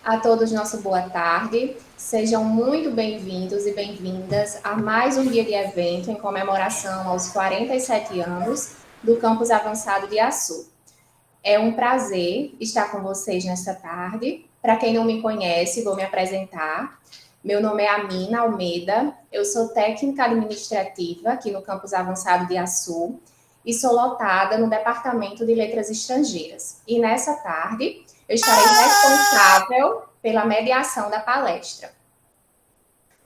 A todos, nossa boa tarde. Sejam muito bem-vindos e bem-vindas a mais um dia de evento em comemoração aos 47 anos do Campus Avançado de Açu. É um prazer estar com vocês nesta tarde. Para quem não me conhece, vou me apresentar. Meu nome é Amina Almeida, eu sou técnica administrativa aqui no Campus Avançado de Açu e sou lotada no Departamento de Letras Estrangeiras. E nessa tarde eu estarei responsável pela mediação da palestra.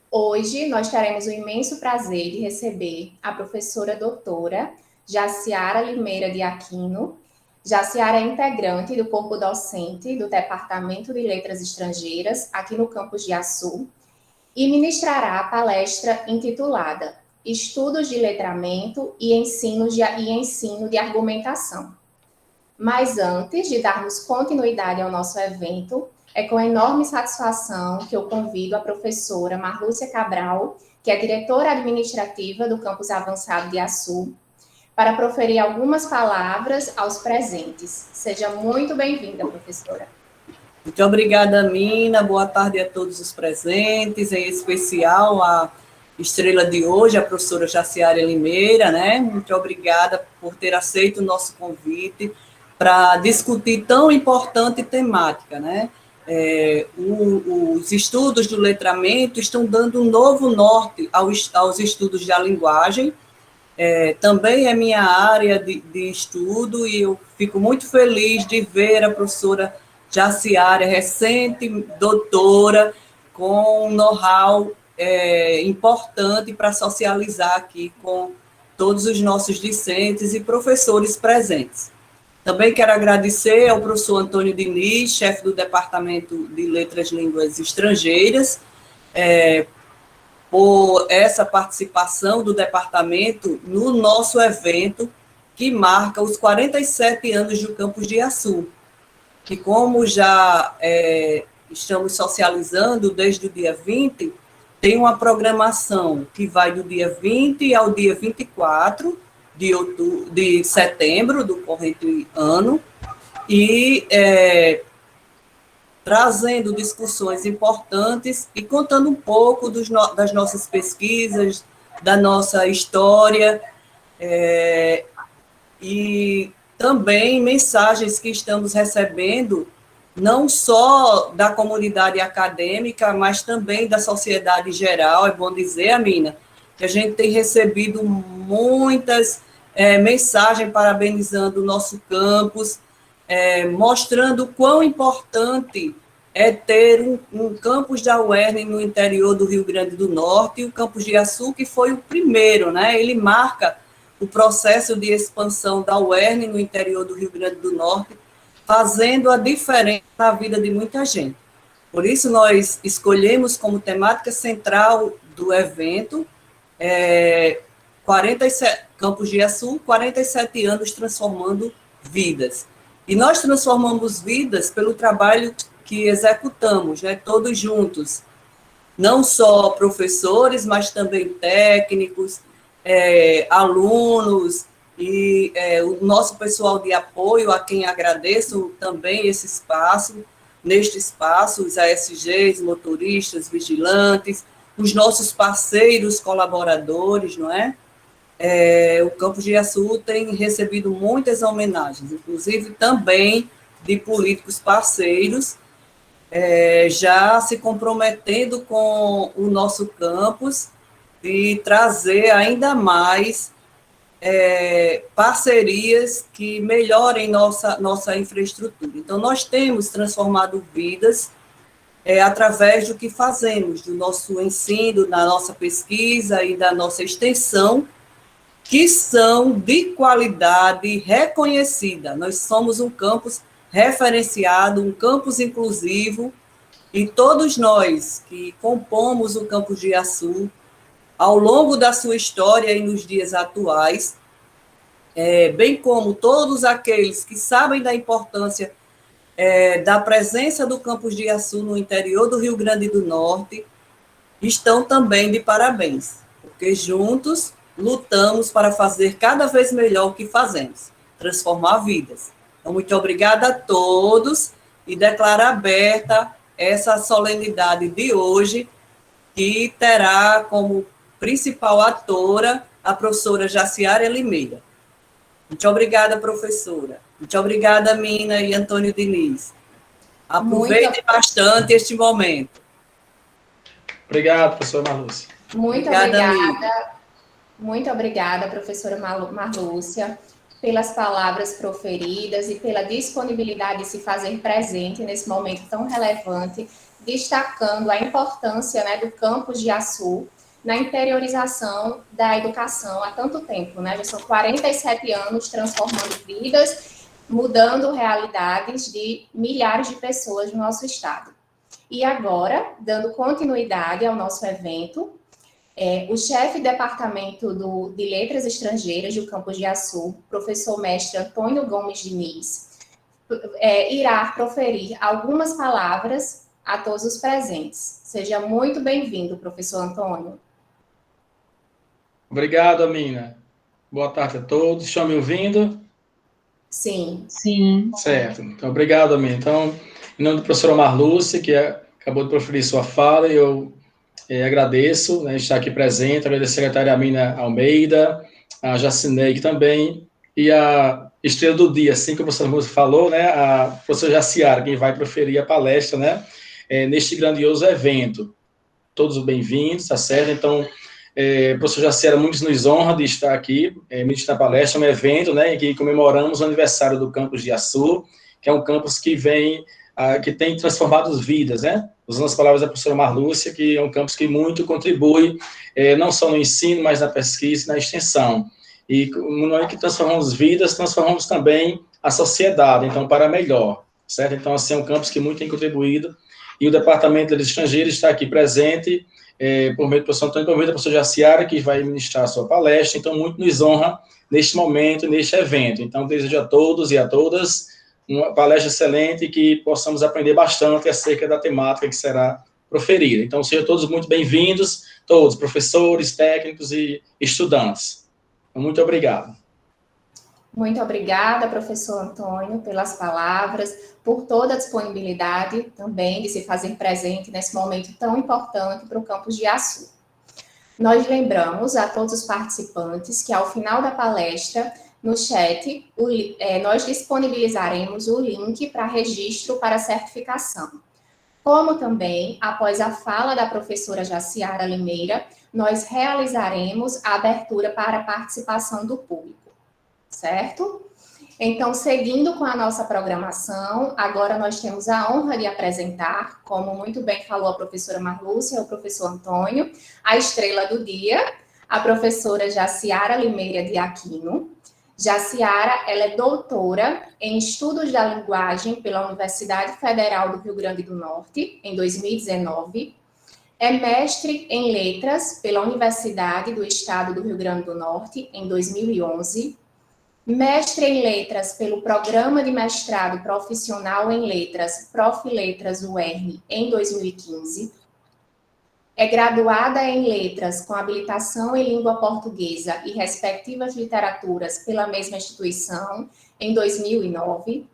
Hoje nós teremos o imenso prazer de receber a professora doutora Jaciara Limeira de Aquino. Jaciara é integrante do corpo docente do Departamento de Letras Estrangeiras aqui no campus de Açu e ministrará a palestra intitulada Estudos de Letramento e Ensino de Argumentação. Mas antes de darmos continuidade ao nosso evento, é com enorme satisfação que eu convido a professora Marlúcia Cabral, que é diretora administrativa do Campus Avançado de Açu, para proferir algumas palavras aos presentes. Seja muito bem-vinda, professora. Muito obrigada, Mina. Boa tarde a todos os presentes, em especial a estrela de hoje, a professora Jaciara Limeira, né? Muito obrigada por ter aceito o nosso convite para discutir tão importante temática, né? Os estudos do letramento estão dando um novo norte aos estudos da linguagem. Também é minha área de estudo e eu fico muito feliz de ver a professora Jaciara, recente doutora, com um know-how importante para socializar aqui com todos os nossos discentes e professores presentes. Também quero agradecer ao professor Antônio Diniz, chefe do Departamento de Letras e Línguas Estrangeiras, por essa participação do departamento no nosso evento, que marca os 47 anos do Campus de Açu, que como já estamos socializando desde o dia 20, tem uma programação que vai do dia 20 ao dia 24 de setembro do corrente ano, e trazendo discussões importantes e contando um pouco das nossas pesquisas, da nossa história, e também mensagens que estamos recebendo, não só da comunidade acadêmica, mas também da sociedade em geral. É bom dizer, Amina, que a gente tem recebido muitas mensagens parabenizando o nosso campus, mostrando o quão importante é ter um campus da UERN no interior do Rio Grande do Norte, e o campus de Açu, que foi o primeiro, né? Ele marca o processo de expansão da UERN no interior do Rio Grande do Norte, fazendo a diferença na vida de muita gente. Por isso, nós escolhemos como temática central do evento 47, Campus de Açu, 47 anos transformando vidas. E nós transformamos vidas pelo trabalho que executamos, né, todos juntos, não só professores, mas também técnicos, alunos e o nosso pessoal de apoio, a quem agradeço também esse espaço, neste espaço, os ASGs, motoristas, vigilantes, os nossos parceiros, colaboradores, não é? O Campus de Açu tem recebido muitas homenagens, inclusive também de políticos parceiros, já se comprometendo com o nosso campus e trazer ainda mais parcerias que melhorem nossa infraestrutura. Então, nós temos transformado vidas através do que fazemos, do nosso ensino, da nossa pesquisa e da nossa extensão, que são de qualidade reconhecida. Nós somos um campus referenciado, um campus inclusivo, e todos nós que compomos o Campus de Açu, ao longo da sua história e nos dias atuais, bem como todos aqueles que sabem da importância da presença do Campus de Açu no interior do Rio Grande do Norte, estão também de parabéns, porque juntos lutamos para fazer cada vez melhor o que fazemos, transformar vidas. Então, muito obrigada a todos e declaro aberta essa solenidade de hoje, que terá como principal atora a professora Jaciara Limeira. Muito obrigada, professora. Muito obrigada, Mina e Antônio Diniz. Aproveitem bastante este momento. Obrigado, professora Marlúcia. Muito obrigada, professora Marlúcia, pelas palavras proferidas e pela disponibilidade de se fazer presente nesse momento tão relevante, destacando a importância, né, do campus de Açu na interiorização da educação há tanto tempo, né? Já são 47 anos transformando vidas, mudando realidades de milhares de pessoas no nosso estado. E agora, dando continuidade ao nosso evento, o chefe de departamento de Letras Estrangeiras do campus de Açu, professor mestre Antônio Gomes Diniz, irá proferir algumas palavras a todos os presentes. Seja muito bem-vindo, professor Antônio. Obrigado, Amina. Boa tarde a todos. Estão me ouvindo? Sim. Sim. Certo. Então, obrigado, Amina. Então, em nome da professora Marlúcia, que acabou de proferir sua fala, eu agradeço, né, estar aqui presente, agradecer a secretária Amina Almeida, a Jacineide também, e a estrela do dia, assim como a professora Marlúcia falou, né, a professora Jaciara, quem vai proferir a palestra, né, neste grandioso evento. Todos bem-vindos, tá certo? Então, professor Jaciara, muito nos honra de estar aqui, ministrar a palestra, um evento, né, em que comemoramos o aniversário do campus de Açu, que é um campus que que tem transformado vidas, né? Usando as palavras da professora Marlúcia, que é um campus que muito contribui, não só no ensino, mas na pesquisa e na extensão. E no momento que transformamos vidas, transformamos também a sociedade, então, para melhor, certo? Então, assim, é um campus que muito tem contribuído, e o Departamento de Estrangeiros está aqui presente, por meio do professor Antônio, por meio da professora Jaciara, que vai ministrar a sua palestra, então muito nos honra neste momento, neste evento. Então, desejo a todos e a todas uma palestra excelente e que possamos aprender bastante acerca da temática que será proferida. Então, sejam todos muito bem-vindos, todos, professores, técnicos e estudantes. Muito obrigado. Muito obrigada, professor Antônio, pelas palavras, por toda a disponibilidade também de se fazer presente nesse momento tão importante para o campus de Açu. Nós lembramos a todos os participantes que, ao final da palestra, no chat, nós disponibilizaremos o link para registro para certificação. Como também, após a fala da professora Jaciara Limeira, nós realizaremos a abertura para a participação do público. Certo? Então, seguindo com a nossa programação, agora nós temos a honra de apresentar, como muito bem falou a professora Marlúcia, o professor Antônio, a estrela do dia, a professora Jaciara Limeira de Aquino. Jaciara, ela é doutora em Estudos da Linguagem pela Universidade Federal do Rio Grande do Norte, em 2019. É mestre em Letras pela Universidade do Estado do Rio Grande do Norte, em 2011. Mestre em Letras pelo Programa de Mestrado Profissional em Letras, Prof. Letras UERN, em 2015. É graduada em Letras com habilitação em Língua Portuguesa e respectivas literaturas pela mesma instituição, em 2009.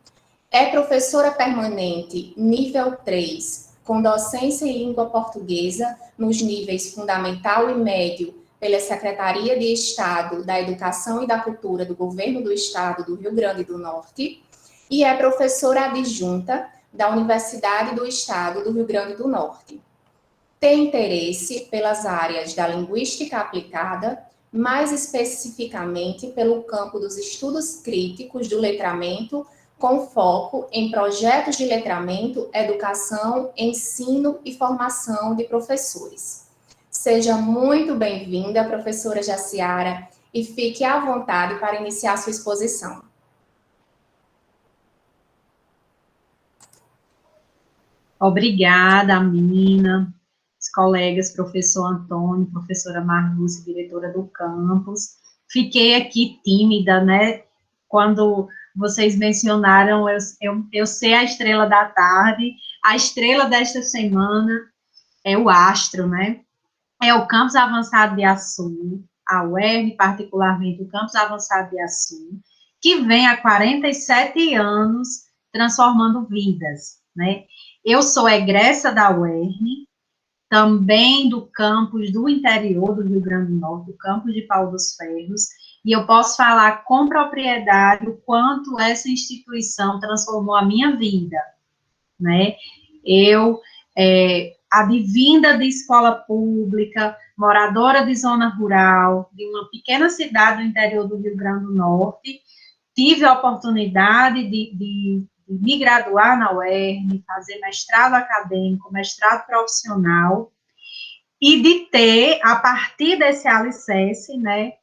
É professora permanente nível 3, com docência em Língua Portuguesa nos níveis fundamental e médio pela Secretaria de Estado da Educação e da Cultura do Governo do Estado do Rio Grande do Norte e é professora adjunta da Universidade do Estado do Rio Grande do Norte. Tem interesse pelas áreas da linguística aplicada, mais especificamente pelo campo dos estudos críticos do letramento, com foco em projetos de letramento, educação, ensino e formação de professores. Seja muito bem-vinda, professora Jaciara, e fique à vontade para iniciar sua exposição. Obrigada, Amina, os colegas, professor Antônio, professora Marlúcia, diretora do campus. Fiquei aqui tímida, né? Quando vocês mencionaram, eu sei a estrela da tarde, a estrela desta semana é o astro, né? É o Campus Avançado de Açu, a UERN, particularmente o Campus Avançado de Açu, que vem há 47 anos transformando vidas, né? Eu sou egressa da UERN, também do campus do interior do Rio Grande do Norte, do campus de Pau dos Ferros, e eu posso falar com propriedade o quanto essa instituição transformou a minha vida, né? Eu, advinda de escola pública, moradora de zona rural, de uma pequena cidade do interior do Rio Grande do Norte, tive a oportunidade de me graduar na UERN, fazer mestrado acadêmico, mestrado profissional, e de ter, a partir desse alicerce, né,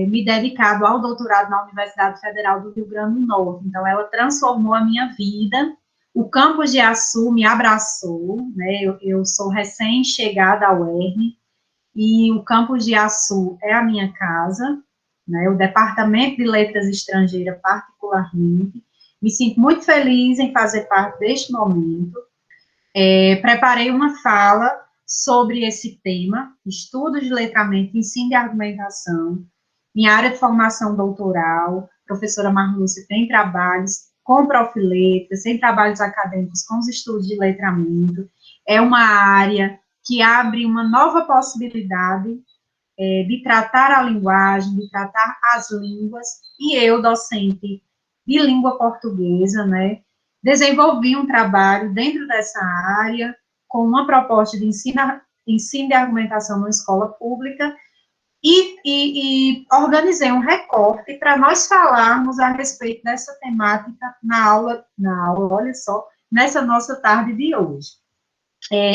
me dedicado ao doutorado na Universidade Federal do Rio Grande do Norte. Então, ela transformou a minha vida. O campus de Açu me abraçou, né, eu sou recém-chegada à UERN, e o campus de Açu é a minha casa, né, o Departamento de Letras Estrangeiras, particularmente. Me sinto muito feliz em fazer parte deste momento. Preparei uma fala sobre esse tema, estudos de letramento, ensino e argumentação. Minha área de formação doutoral, professora Marlúcia, tem trabalhos com Profiletras, tem trabalhos acadêmicos com os estudos de letramento. É uma área que abre uma nova possibilidade de tratar a linguagem, de tratar as línguas, e eu, docente de língua portuguesa, né, desenvolvi um trabalho dentro dessa área, com uma proposta de ensino de argumentação numa escola pública, e organizei um recorte para nós falarmos a respeito dessa temática na aula, olha só, nessa nossa tarde de hoje.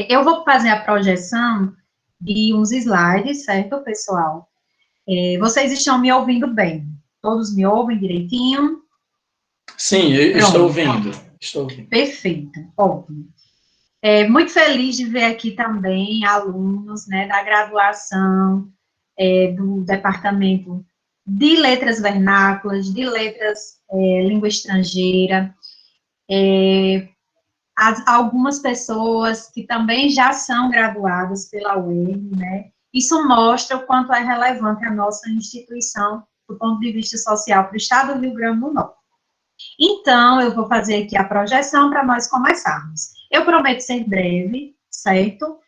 Eu vou fazer a projeção de uns slides, certo, pessoal? Vocês estão me ouvindo bem? Todos me ouvem direitinho? Sim, eu estou ouvindo. Perfeito, ótimo. Muito feliz de ver aqui também alunos, né, da graduação, do Departamento de Letras Vernáculas, de Letras Língua Estrangeira, algumas pessoas que também já são graduadas pela UERN, né? Isso mostra o quanto é relevante a nossa instituição do ponto de vista social para o estado do Rio Grande do Norte. Então, eu vou fazer aqui a projeção para nós começarmos. Eu prometo ser breve, certo?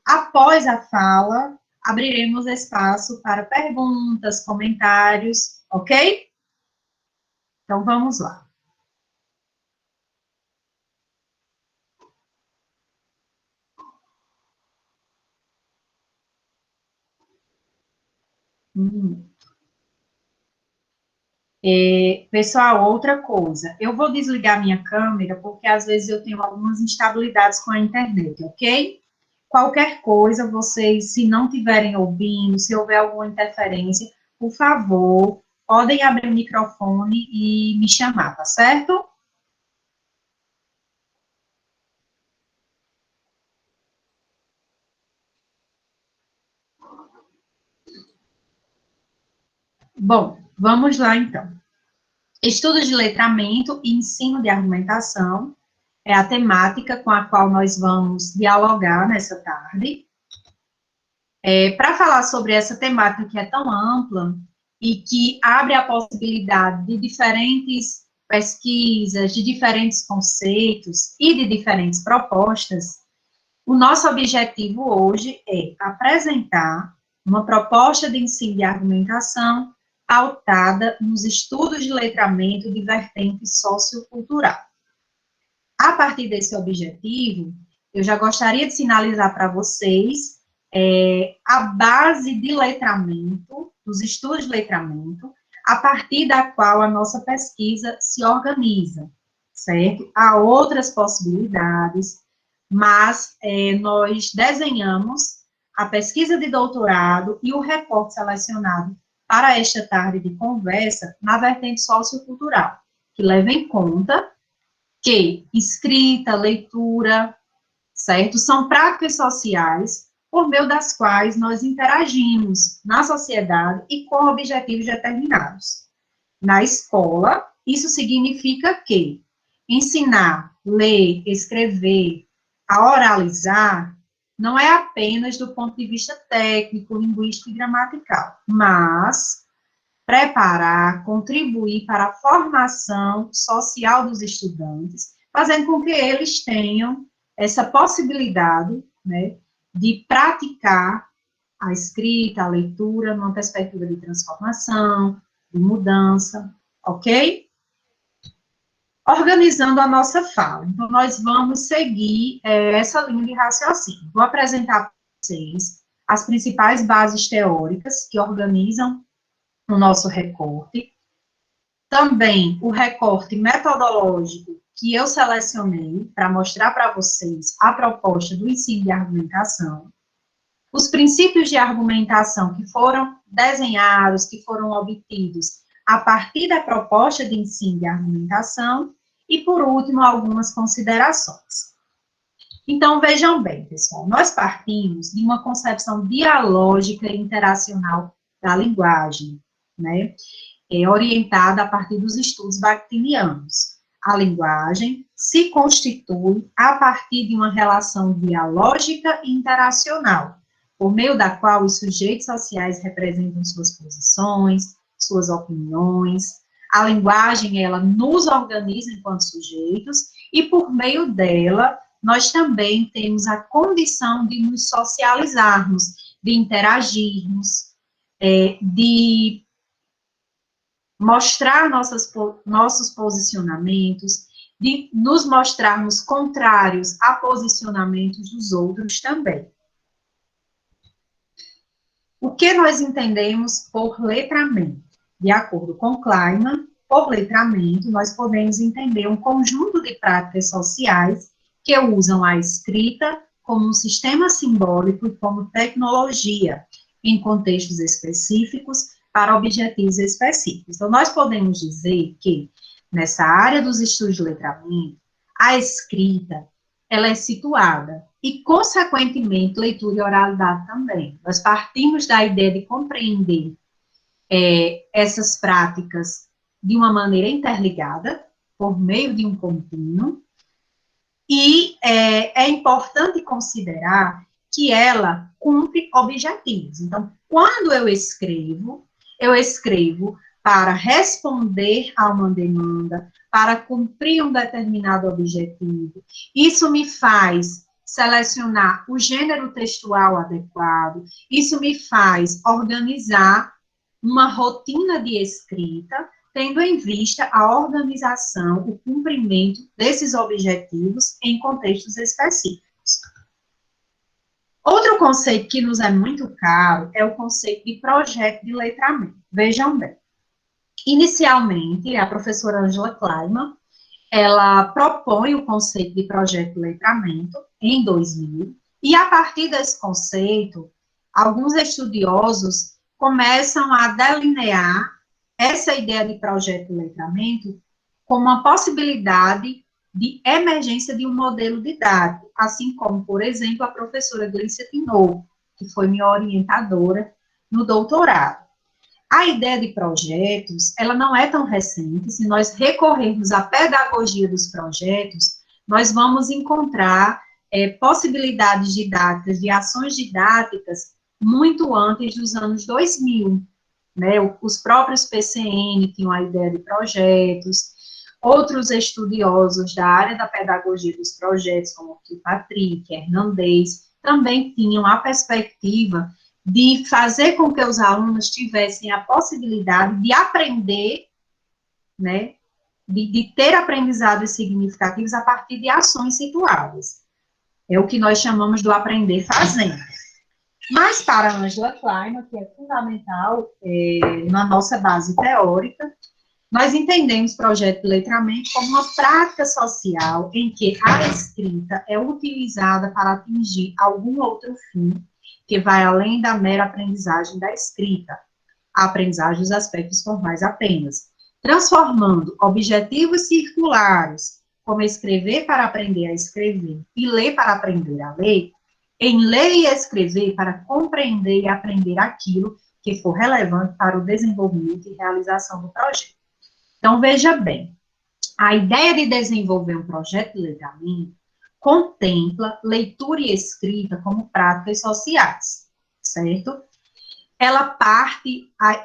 Após a fala, abriremos espaço para perguntas, comentários, ok? Então, vamos lá. Pessoal, outra coisa, eu vou desligar minha câmera, porque às vezes eu tenho algumas instabilidades com a internet, ok? Qualquer coisa, vocês, se não estiverem ouvindo, se houver alguma interferência, por favor, podem abrir o microfone e me chamar, tá certo? Bom, vamos lá então. Estudos de letramento e ensino de argumentação é a temática com a qual nós vamos dialogar nessa tarde. Para falar sobre essa temática que é tão ampla e que abre a possibilidade de diferentes pesquisas, de diferentes conceitos e de diferentes propostas, o nosso objetivo hoje é apresentar uma proposta de ensino de argumentação pautada nos estudos de letramento de vertente sociocultural. A partir desse objetivo, eu já gostaria de sinalizar para vocês a base de letramento, dos estudos de letramento, a partir da qual a nossa pesquisa se organiza, certo? Há outras possibilidades, mas nós desenhamos a pesquisa de doutorado e o recorte selecionado para esta tarde de conversa na vertente sociocultural, que leva em conta que escrita, leitura, certo? São práticas sociais por meio das quais nós interagimos na sociedade e com objetivos determinados. Na escola, isso significa que ensinar, ler, escrever, a oralizar, não é apenas do ponto de vista técnico, linguístico e gramatical, mas preparar, contribuir para a formação social dos estudantes, fazendo com que eles tenham essa possibilidade, né, de praticar a escrita, a leitura, numa perspectiva de transformação, de mudança, ok? Organizando a nossa fala. Então, nós vamos seguir essa linha de raciocínio. Vou apresentar para vocês as principais bases teóricas que organizam o nosso recorte. Também o recorte metodológico que eu selecionei para mostrar para vocês a proposta do ensino de argumentação. Os princípios de argumentação que foram desenhados, que foram obtidos a partir da proposta de ensino de argumentação, e, por último, algumas considerações. Então, vejam bem, pessoal, nós partimos de uma concepção dialógica e interacional da linguagem, né, orientada a partir dos estudos bakhtinianos. A linguagem se constitui a partir de uma relação dialógica e interacional, por meio da qual os sujeitos sociais representam suas posições, suas opiniões. A linguagem, ela nos organiza enquanto sujeitos, e por meio dela, nós também temos a condição de nos socializarmos, de interagirmos, de mostrar nossos posicionamentos, de nos mostrarmos contrários a posicionamentos dos outros também. O que nós entendemos por letramento? De acordo com Kleiman, por letramento, nós podemos entender um conjunto de práticas sociais que usam a escrita como um sistema simbólico e como tecnologia, em contextos específicos, para objetivos específicos. Então, nós podemos dizer que, nessa área dos estudos de letramento, a escrita, ela é situada, e, consequentemente, leitura e oralidade também. Nós partimos da ideia de compreender essas práticas de uma maneira interligada, por meio de um contínuo, e é importante considerar que ela cumpre objetivos. Então, quando eu escrevo para responder a uma demanda, para cumprir um determinado objetivo. Isso me faz selecionar o gênero textual adequado, isso me faz organizar uma rotina de escrita, tendo em vista a organização, o cumprimento desses objetivos em contextos específicos. Outro conceito que nos é muito caro é o conceito de projeto de letramento. Vejam bem, inicialmente, a professora Angela Kleiman, ela propõe o conceito de projeto de letramento em 2000, e a partir desse conceito, alguns estudiosos começam a delinear essa ideia de projeto de letramento como uma possibilidade de emergência de um modelo didático, assim como, por exemplo, a professora Glícia Tinoco, que foi minha orientadora no doutorado. A ideia de projetos, ela não é tão recente. Se nós recorrermos à pedagogia dos projetos, nós vamos encontrar possibilidades didáticas, de ações didáticas, muito antes dos anos 2000, né? Os próprios PCN tinham a ideia de projetos, outros estudiosos da área da pedagogia dos projetos, como o Patrick, Hernandes, também tinham a perspectiva de fazer com que os alunos tivessem a possibilidade de aprender, né, de ter aprendizados significativos a partir de ações situadas. É o que nós chamamos do aprender fazendo. Mas para a Angela Kleiman, que é fundamental na nossa base teórica, nós entendemos projeto de letramento como uma prática social em que a escrita é utilizada para atingir algum outro fim que vai além da mera aprendizagem da escrita, a aprendizagem dos aspectos formais apenas, transformando objetivos circulares, como escrever para aprender a escrever e ler para aprender a ler, em ler e escrever para compreender e aprender aquilo que for relevante para o desenvolvimento e realização do projeto. Então, veja bem, a ideia de desenvolver um projeto de letramento contempla leitura e escrita como práticas sociais, certo?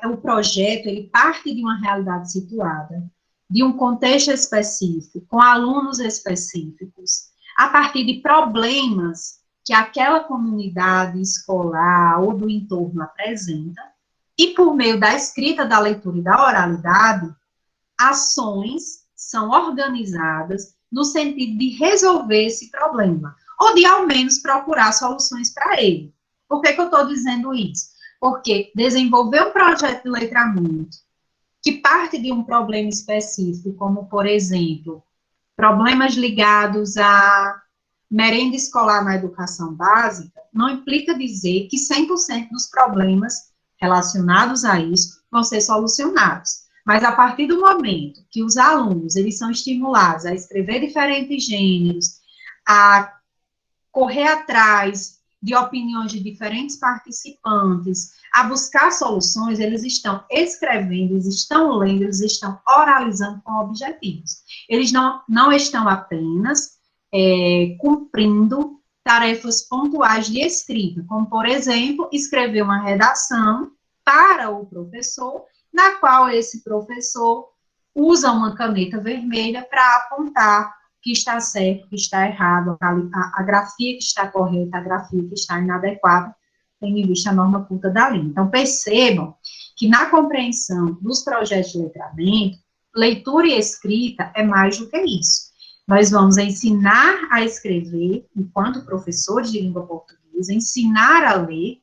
O projeto, ele parte de uma realidade situada, de um contexto específico, com alunos específicos, a partir de problemas que aquela comunidade escolar ou do entorno apresenta, e por meio da escrita, da leitura e da oralidade, ações são organizadas no sentido de resolver esse problema, ou de, ao menos, procurar soluções para ele. Por que eu estou dizendo isso? Porque desenvolver um projeto de letramento que parte de um problema específico, como, por exemplo, problemas ligados à merenda escolar na educação básica, não implica dizer que 100% dos problemas relacionados a isso vão ser solucionados. Mas a partir do momento que os alunos, eles são estimulados a escrever diferentes gêneros, a correr atrás de opiniões de diferentes participantes, a buscar soluções, eles estão escrevendo, eles estão lendo, eles estão oralizando com objetivos. Eles não estão apenas cumprindo tarefas pontuais de escrita, como, por exemplo, escrever uma redação para o professor, na qual esse professor usa uma caneta vermelha para apontar que está certo, que está errado, a grafia que está correta, a grafia que está inadequada, tendo em vista a norma culta da língua. Então, percebam que na compreensão dos projetos de letramento, leitura e escrita é mais do que isso. Nós vamos ensinar a escrever, enquanto professores de língua portuguesa, ensinar a ler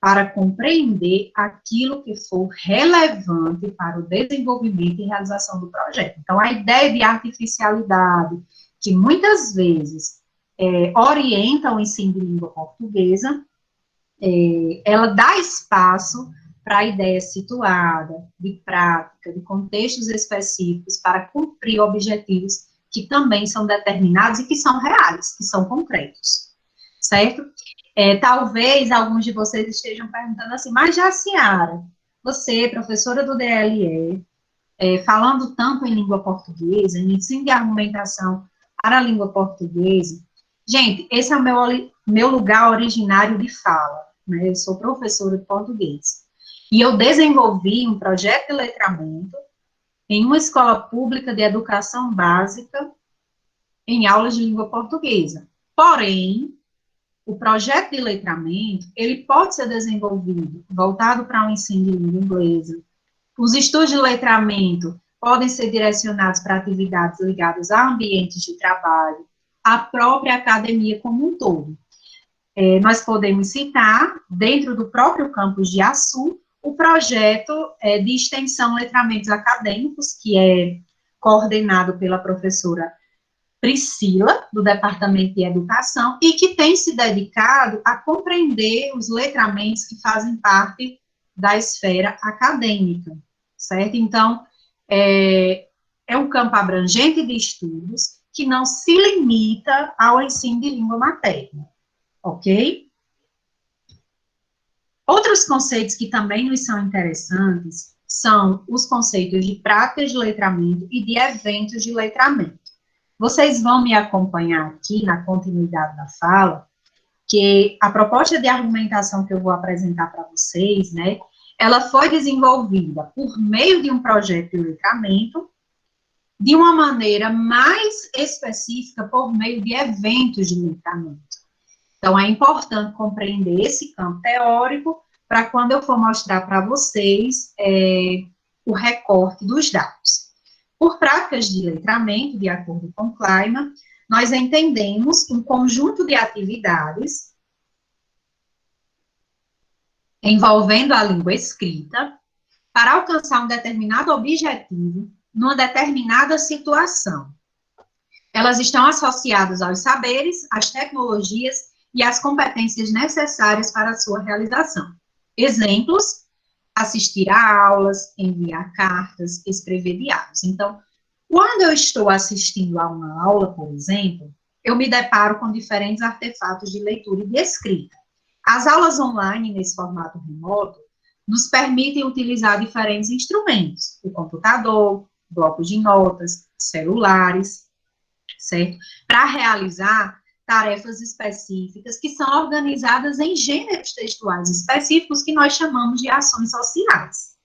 para compreender aquilo que for relevante para o desenvolvimento e realização do projeto. Então, a ideia de artificialidade, que muitas vezes orienta o ensino de língua portuguesa, ela dá espaço para a ideia situada, de prática, de contextos específicos, para cumprir objetivos que também são determinados e que são reais, que são concretos, certo? Talvez alguns de vocês estejam perguntando assim, mas Jaciara, você, professora do DLE, falando tanto em língua portuguesa, em ensino de argumentação para a língua portuguesa, gente, esse é o meu lugar originário de fala, né? Eu sou professora de português. E eu desenvolvi um projeto de letramento em uma escola pública de educação básica em aulas de língua portuguesa. Porém, o projeto de letramento, ele pode ser desenvolvido voltado para o ensino de língua inglesa. Os estudos de letramento podem ser direcionados para atividades ligadas a ambientes de trabalho, a própria academia como um todo. Nós podemos citar, dentro do próprio campus de Açu, o projeto de extensão Letramentos Acadêmicos, que é coordenado pela professora Priscila, do Departamento de Educação, e que tem se dedicado a compreender os letramentos que fazem parte da esfera acadêmica, certo? Então, é um campo abrangente de estudos que não se limita ao ensino de língua materna, ok? Outros conceitos que também nos são interessantes são os conceitos de práticas de letramento e de eventos de letramento. Vocês vão me acompanhar aqui na continuidade da fala, que a proposta de argumentação que eu vou apresentar para vocês, né, ela foi desenvolvida por meio de um projeto de letramento, de uma maneira mais específica por meio de eventos de letramento. Então, é importante compreender esse campo teórico para quando eu for mostrar para vocês o recorte dos dados. Por práticas de letramento, de acordo com Kleiman, nós entendemos um conjunto de atividades envolvendo a língua escrita para alcançar um determinado objetivo numa determinada situação. Elas estão associadas aos saberes, às tecnologias e às competências necessárias para a sua realização. Exemplos: assistir a aulas, enviar cartas, escrever diários. Então, quando eu estou assistindo a uma aula, por exemplo, eu me deparo com diferentes artefatos de leitura e de escrita. As aulas online, nesse formato remoto, nos permitem utilizar diferentes instrumentos, o computador, blocos de notas, celulares, certo? Para realizar tarefas específicas que são organizadas em gêneros textuais específicos que nós chamamos de ações sociais,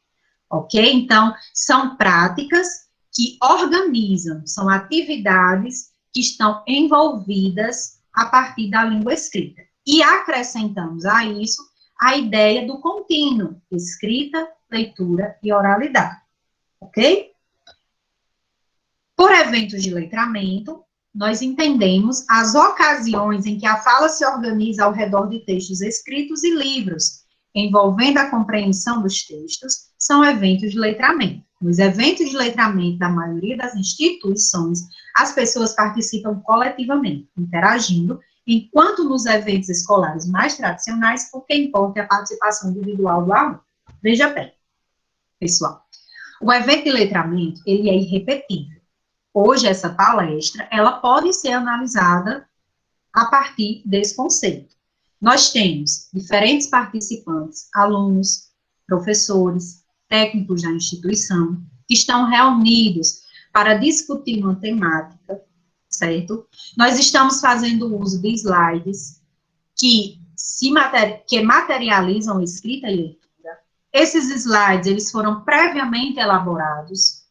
ok? Então, são práticas que organizam, são atividades que estão envolvidas a partir da língua escrita. E acrescentamos a isso a ideia do contínuo, escrita, leitura e oralidade, ok? Por eventos de letramento, nós entendemos as ocasiões em que a fala se organiza ao redor de textos escritos e livros, envolvendo a compreensão dos textos, são eventos de letramento. Nos eventos de letramento da maioria das instituições, as pessoas participam coletivamente, interagindo, enquanto nos eventos escolares mais tradicionais, o que importa é a participação individual do aluno. Veja bem, pessoal, o evento de letramento, ele é irrepetível. Hoje, essa palestra, ela pode ser analisada a partir desse conceito. Nós temos diferentes participantes, alunos, professores, técnicos da instituição, que estão reunidos para discutir uma temática, certo? Nós estamos fazendo uso de slides que materializam escrita e leitura. Esses slides, eles foram previamente elaborados,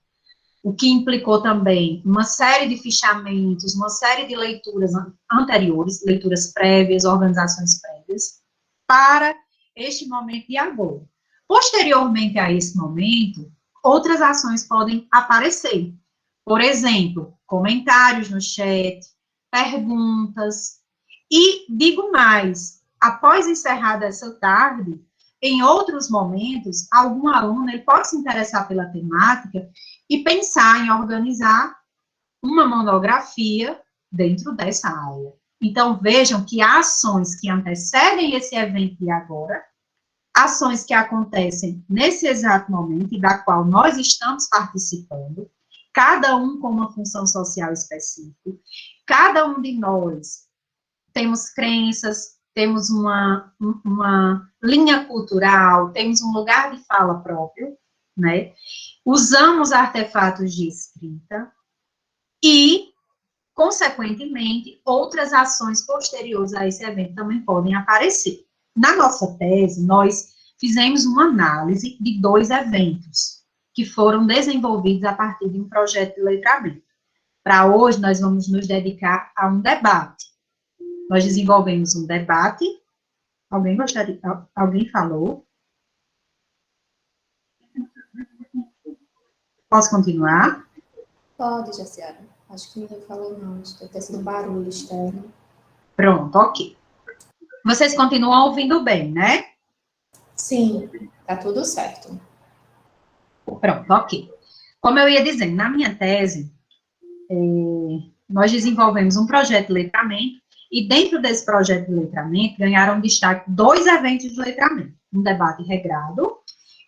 o que implicou também uma série de fichamentos, uma série de leituras anteriores, leituras prévias, organizações prévias, para este momento de agora. Posteriormente a esse momento, outras ações podem aparecer. Por exemplo, comentários no chat, perguntas. E digo mais, após encerrada essa tarde, em outros momentos, algum aluno ele pode se interessar pela temática e pensar em organizar uma monografia dentro dessa área. Então, vejam que há ações que antecedem esse evento de agora, ações que acontecem nesse exato momento e da qual nós estamos participando, cada um com uma função social específica, cada um de nós temos crenças, temos uma linha cultural, temos um lugar de fala próprio, né? Usamos artefatos de escrita e, consequentemente, outras ações posteriores a esse evento também podem aparecer. Na nossa tese, nós fizemos uma análise de 2 eventos que foram desenvolvidos a partir de um projeto de letramento. Para hoje, nós vamos nos dedicar a um debate. Nós desenvolvemos um debate. Alguém falou? Posso continuar? Pode, Jaciara. Acho que ninguém falou não, acho que deve ter sido um barulho externo. Pronto, ok. Vocês continuam ouvindo bem, né? Sim, tá tudo certo. Pronto, ok. Como eu ia dizendo, na minha tese, nós desenvolvemos um projeto de letramento, e dentro desse projeto de letramento, ganharam destaque 2 eventos de letramento, um debate regrado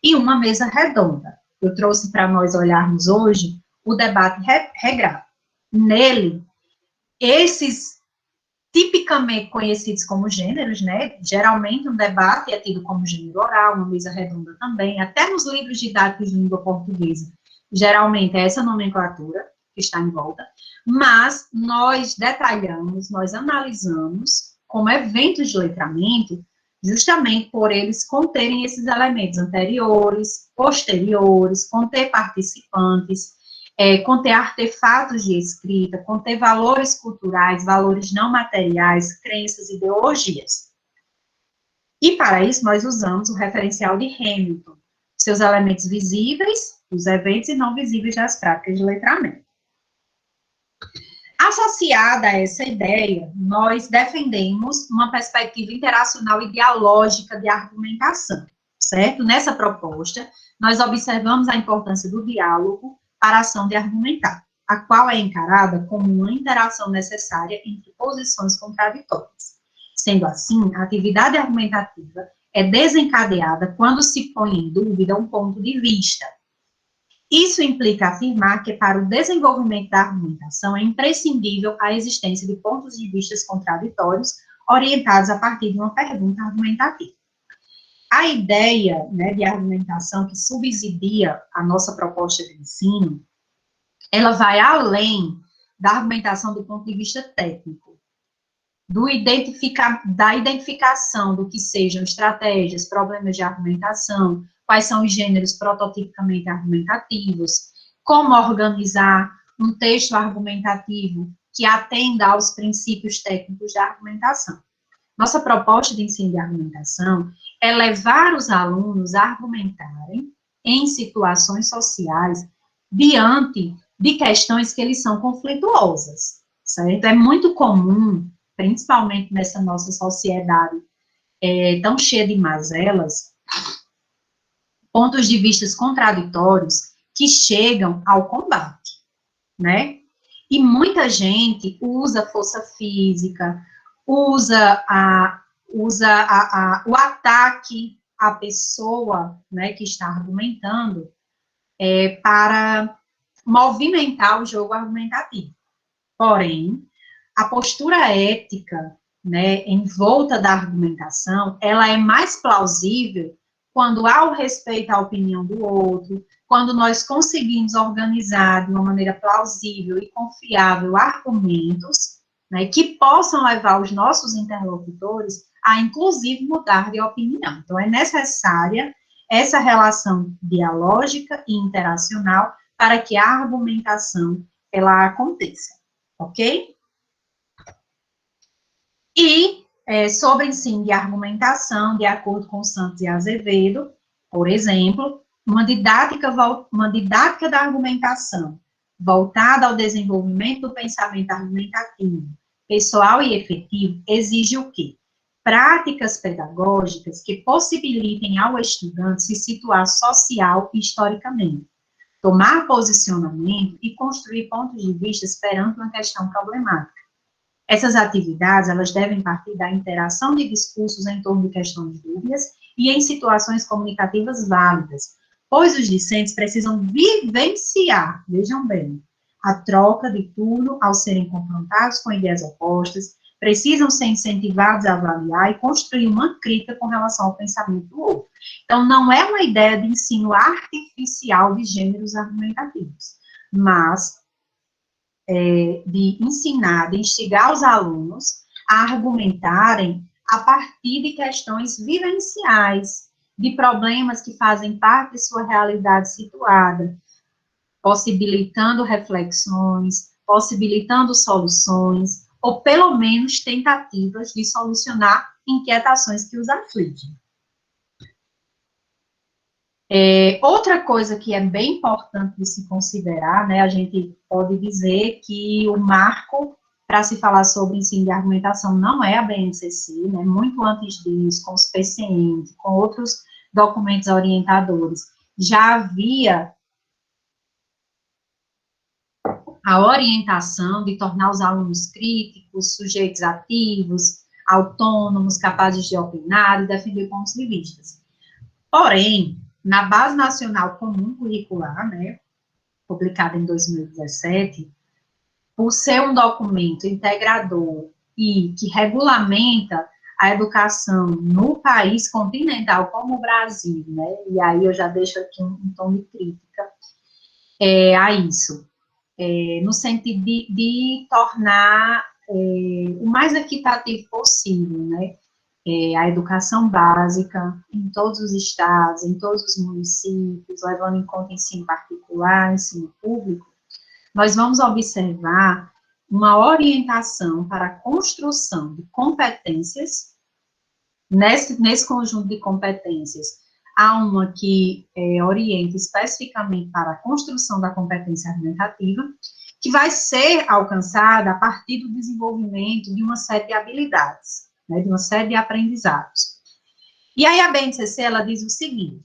e uma mesa redonda. Eu trouxe para nós olharmos hoje o debate regrado. Nele, esses tipicamente conhecidos como gêneros, né? Geralmente um debate é tido como gênero oral, uma mesa redonda também, até nos livros didáticos de língua portuguesa. Geralmente é essa nomenclatura que está em volta, mas nós detalhamos, nós analisamos como eventos de letramento, justamente por eles conterem esses elementos anteriores, posteriores, conter participantes, conter artefatos de escrita, conter valores culturais, valores não materiais, crenças, ideologias. E para isso nós usamos o referencial de Hamilton, seus elementos visíveis, os eventos e não visíveis das práticas de letramento. Associada a essa ideia, nós defendemos uma perspectiva interacional e dialógica de argumentação, certo? Nessa proposta, nós observamos a importância do diálogo para a ação de argumentar, a qual é encarada como uma interação necessária entre posições contraditórias. Sendo assim, a atividade argumentativa é desencadeada quando se põe em dúvida um ponto de vista. Isso implica afirmar que, para o desenvolvimento da argumentação, é imprescindível a existência de pontos de vista contraditórios orientados a partir de uma pergunta argumentativa. A ideia, né, de argumentação que subsidia a nossa proposta de ensino, ela vai além da argumentação do ponto de vista técnico, da identificação do que sejam estratégias, problemas de argumentação, quais são os gêneros prototipicamente argumentativos, como organizar um texto argumentativo que atenda aos princípios técnicos da argumentação. Nossa proposta de ensino de argumentação é levar os alunos a argumentarem em situações sociais diante de questões que eles são conflituosas, certo? É muito comum, principalmente nessa nossa sociedade tão cheia de mazelas, pontos de vista contraditórios que chegam ao combate, né? E muita gente usa força física, usa o ataque à pessoa, né, que está argumentando, para movimentar o jogo argumentativo. Porém, a postura ética, né, em volta da argumentação, ela é mais plausível quando há o respeito à opinião do outro, quando nós conseguimos organizar de uma maneira plausível e confiável argumentos, né, que possam levar os nossos interlocutores a, inclusive, mudar de opinião. Então, é necessária essa relação dialógica e interacional para que a argumentação, ela aconteça, ok? E, sobre ensino de argumentação, de acordo com Santos e Azevedo, por exemplo, uma didática da argumentação voltada ao desenvolvimento do pensamento argumentativo, pessoal e efetivo, exige o quê? Práticas pedagógicas que possibilitem ao estudante se situar social e historicamente, tomar posicionamento e construir pontos de vista perante uma questão problemática. Essas atividades, elas devem partir da interação de discursos em torno de questões dúbias e em situações comunicativas válidas, pois os discentes precisam vivenciar, vejam bem, a troca de turno ao serem confrontados com ideias opostas, precisam ser incentivados a avaliar e construir uma crítica com relação ao pensamento do outro. Então, não é uma ideia de ensino artificial de gêneros argumentativos, mas de ensinar, de instigar os alunos a argumentarem a partir de questões vivenciais, de problemas que fazem parte de sua realidade situada, possibilitando reflexões, possibilitando soluções, ou pelo menos tentativas de solucionar inquietações que os afligem. Outra coisa que é bem importante de se considerar, né, a gente pode dizer que o marco para se falar sobre ensino de argumentação não é a BNCC, né, muito antes disso, com os PCNs, com outros documentos orientadores, já havia a orientação de tornar os alunos críticos, sujeitos ativos, autônomos, capazes de opinar e defender pontos de vista. Porém, na Base Nacional Comum Curricular, né, publicada em 2017, por ser um documento integrador e que regulamenta a educação no país continental como o Brasil, né, e aí eu já deixo aqui um tom de crítica a isso, no sentido de tornar o mais equitativo possível, né, a educação básica em todos os estados, em todos os municípios, levando em conta ensino particular, ensino público, nós vamos observar uma orientação para a construção de competências, nesse conjunto de competências, há uma que orienta especificamente para a construção da competência argumentativa, que vai ser alcançada a partir do desenvolvimento de uma série de habilidades, né, de uma série de aprendizados. E aí a BNCC, ela diz o seguinte,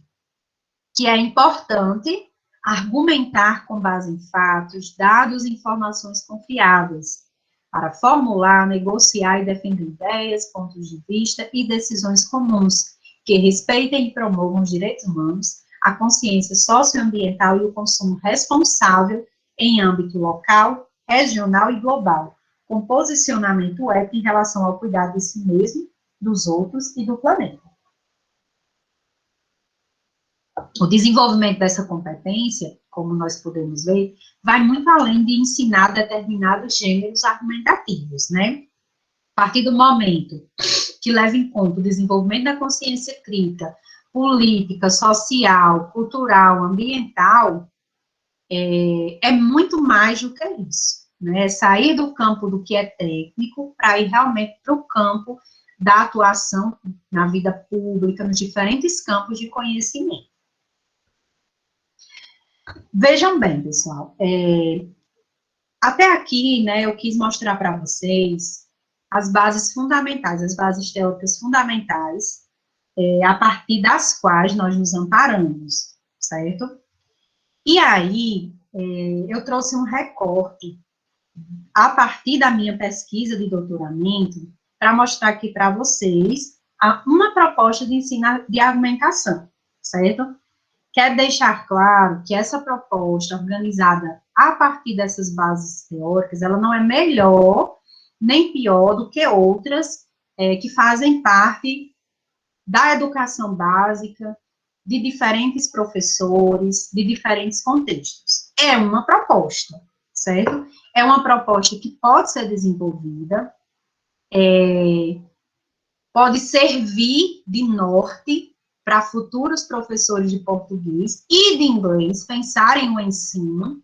que é importante argumentar com base em fatos, dados e informações confiáveis, para formular, negociar e defender ideias, pontos de vista e decisões comuns, que respeitem e promovam os direitos humanos, a consciência socioambiental e o consumo responsável em âmbito local, regional e global, com posicionamento ético em relação ao cuidado de si mesmo, dos outros e do planeta. O desenvolvimento dessa competência, como nós podemos ver, vai muito além de ensinar determinados gêneros argumentativos, né? A partir do momento que leva em conta o desenvolvimento da consciência crítica, política, social, cultural, ambiental, é muito mais do que isso, né? Sair do campo do que é técnico para ir realmente para o campo da atuação na vida pública, nos diferentes campos de conhecimento. Vejam bem, pessoal, até aqui, né, eu quis mostrar para vocês as bases fundamentais, as bases teóricas fundamentais, a partir das quais nós nos amparamos, certo? E aí, eu trouxe um recorte, a partir da minha pesquisa de doutoramento, para mostrar aqui para vocês uma proposta de ensino de argumentação, certo? Quero deixar claro que essa proposta, organizada a partir dessas bases teóricas, ela não é melhor nem pior do que outras que fazem parte da educação básica, de diferentes professores, de diferentes contextos. É uma proposta, certo? É uma proposta que pode ser desenvolvida, pode servir de norte para futuros professores de português e de inglês pensarem o ensino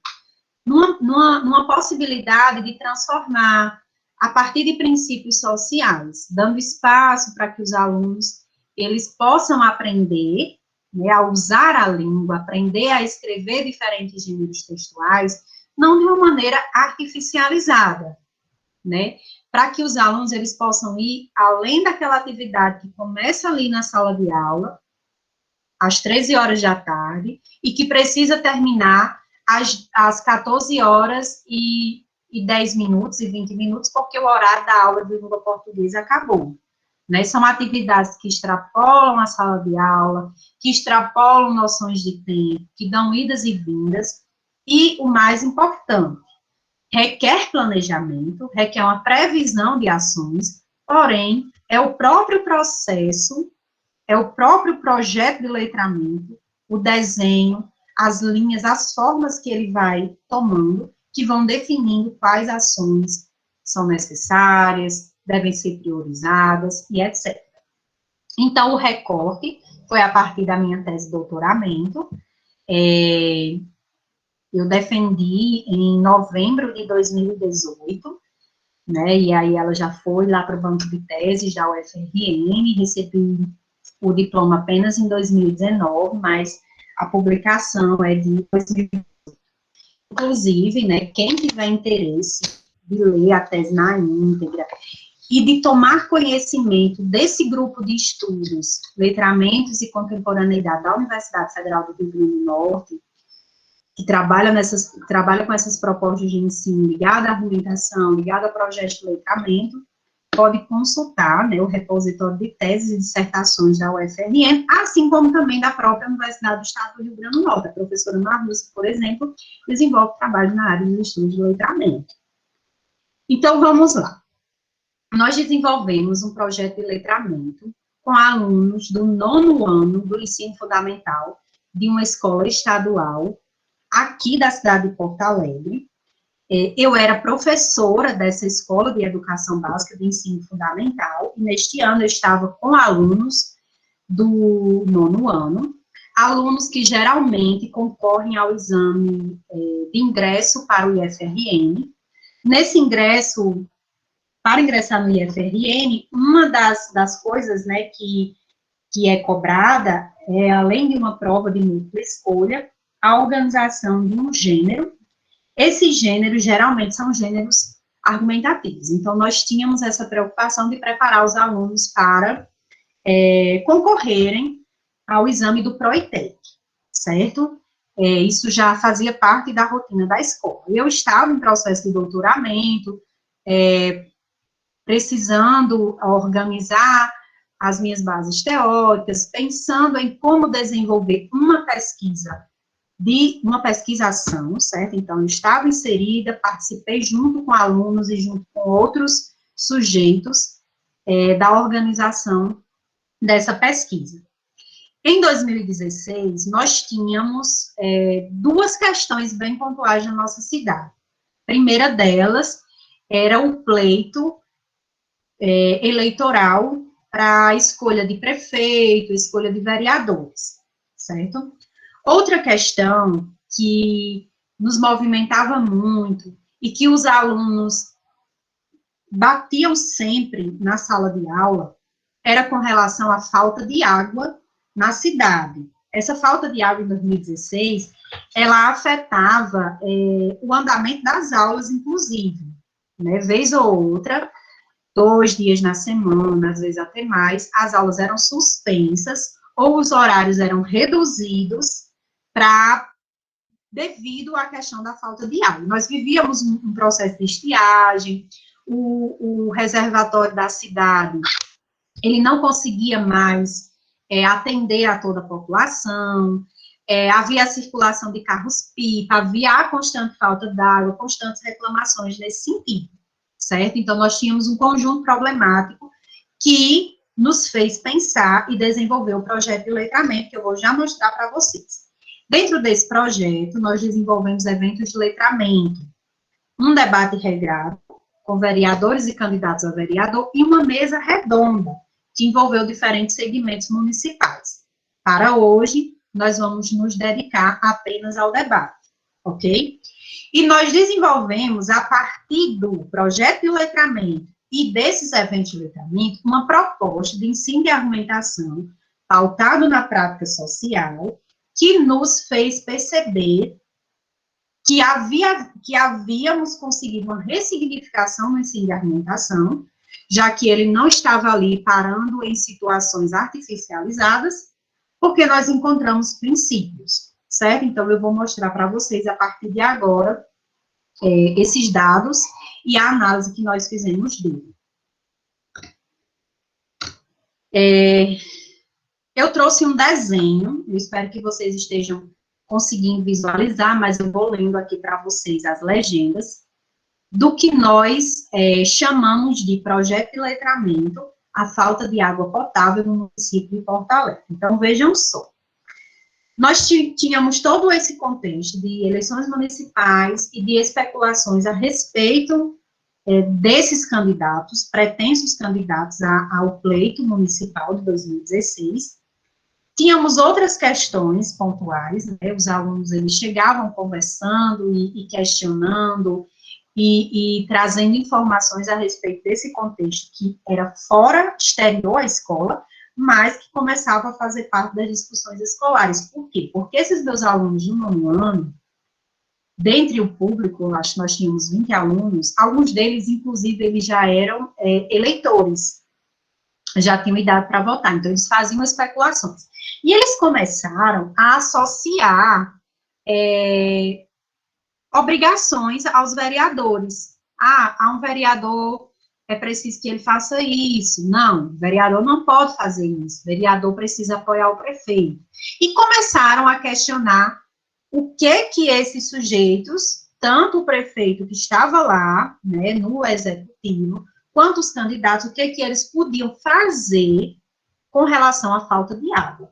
numa possibilidade de transformar a partir de princípios sociais, dando espaço para que os alunos eles possam aprender, né, a usar a língua, aprender a escrever diferentes gêneros textuais, não de uma maneira artificializada, né, para que os alunos eles possam ir além daquela atividade que começa ali na sala de aula, às 13 horas da tarde, e que precisa terminar às 14 horas e 10 minutos e 20 minutos, porque o horário da aula de língua portuguesa acabou. Né? São atividades que extrapolam a sala de aula, que extrapolam noções de tempo, que dão idas e vindas, e o mais importante, requer planejamento, requer uma previsão de ações, porém, é o próprio processo, é o próprio projeto de letramento, o desenho, as linhas, as formas que ele vai tomando, que vão definindo quais ações são necessárias, devem ser priorizadas e etc. Então, o recorte foi a partir da minha tese de doutoramento. Eu defendi em novembro de 2018, né, e aí ela já foi lá para o banco de teses da UFRN, recebi o diploma apenas em 2019, mas a publicação é de 2018. Inclusive, né, quem tiver interesse de ler a tese na íntegra e de tomar conhecimento desse grupo de estudos, Letramentos e Contemporaneidade da Universidade Federal do Rio Grande do Norte, que trabalha com essas propostas de ensino ligada à argumentação, ligada a projetos de letramento, pode consultar, né, o repositório de teses e dissertações da UFRN, assim como também da própria Universidade do Estado do Rio Grande do Norte. A professora Marluce, por exemplo, desenvolve trabalho na área de estudos de letramento. Então, vamos lá. Nós desenvolvemos um projeto de letramento com alunos do 9º ano do ensino fundamental de uma escola estadual aqui da cidade de Porto Alegre. Eu era professora dessa escola de educação básica de ensino fundamental, e neste ano eu estava com alunos do 9º ano, alunos que geralmente concorrem ao exame de ingresso para o IFRN. Nesse ingresso, para ingressar no IFRN, uma das coisas, né, que é cobrada é, além de uma prova de múltipla escolha, a organização de um gênero. Esses gêneros, geralmente, são gêneros argumentativos. Então, nós tínhamos essa preocupação de preparar os alunos para concorrerem ao exame do PROITEC, certo? Isso já fazia parte da rotina da escola. Eu estava em processo de doutoramento, precisando organizar as minhas bases teóricas, pensando em como desenvolver uma pesquisação, certo? Então, eu estava inserida, participei junto com alunos e junto com outros sujeitos da organização dessa pesquisa. Em 2016, nós tínhamos duas questões bem pontuais na nossa cidade. A primeira delas era o pleito eleitoral para a escolha de prefeito, escolha de vereadores, certo? Outra questão que nos movimentava muito e que os alunos batiam sempre na sala de aula era com relação à falta de água na cidade. Essa falta de água em 2016, ela afetava o andamento das aulas, inclusive, né? Vez ou outra, 2 dias na semana, às vezes até mais, as aulas eram suspensas ou os horários eram reduzidos devido à questão da falta de água. Nós vivíamos um processo de estiagem, o reservatório da cidade, ele não conseguia mais atender a toda a população, havia a circulação de carros-pipa, havia a constante falta d'água, constantes reclamações nesse sentido, certo? Então, nós tínhamos um conjunto problemático que nos fez pensar e desenvolver o projeto de letramento, que eu vou já mostrar para vocês. Dentro desse projeto, nós desenvolvemos eventos de letramento, um debate regrado, com vereadores e candidatos a vereador, e uma mesa redonda, que envolveu diferentes segmentos municipais. Para hoje, nós vamos nos dedicar apenas ao debate, ok? E nós desenvolvemos, a partir do projeto de letramento e desses eventos de letramento, uma proposta de ensino e argumentação pautado na prática social, que nos fez perceber que havíamos conseguido uma ressignificação no ensino de argumentação, já que ele não estava ali parando em situações artificializadas, porque nós encontramos princípios, certo? Então, eu vou mostrar para vocês, a partir de agora, esses dados e a análise que nós fizemos dele. Eu trouxe um desenho, eu espero que vocês estejam conseguindo visualizar, mas eu vou lendo aqui para vocês as legendas, do que nós chamamos de projeto de letramento, a falta de água potável no município de Porto Alegre. Então, vejam só. Nós tínhamos todo esse contexto de eleições municipais e de especulações a respeito desses candidatos, pretensos candidatos ao pleito municipal de 2016. Tínhamos outras questões pontuais, né? Os alunos, eles chegavam conversando e questionando e trazendo informações a respeito desse contexto que era fora, exterior à escola, mas que começava a fazer parte das discussões escolares. Por quê? Porque esses meus alunos de 9º ano, dentre o público, acho que nós tínhamos 20 alunos, alguns deles, inclusive, eles já eram eleitores, já tinham idade para votar, então eles faziam especulações. E eles começaram a associar obrigações aos vereadores. Há um vereador, é preciso que ele faça isso. Não, o vereador não pode fazer isso. O vereador precisa apoiar o prefeito. E começaram a questionar o que esses sujeitos, tanto o prefeito que estava lá, né, no executivo, quanto os candidatos, o que eles podiam fazer com relação à falta de água.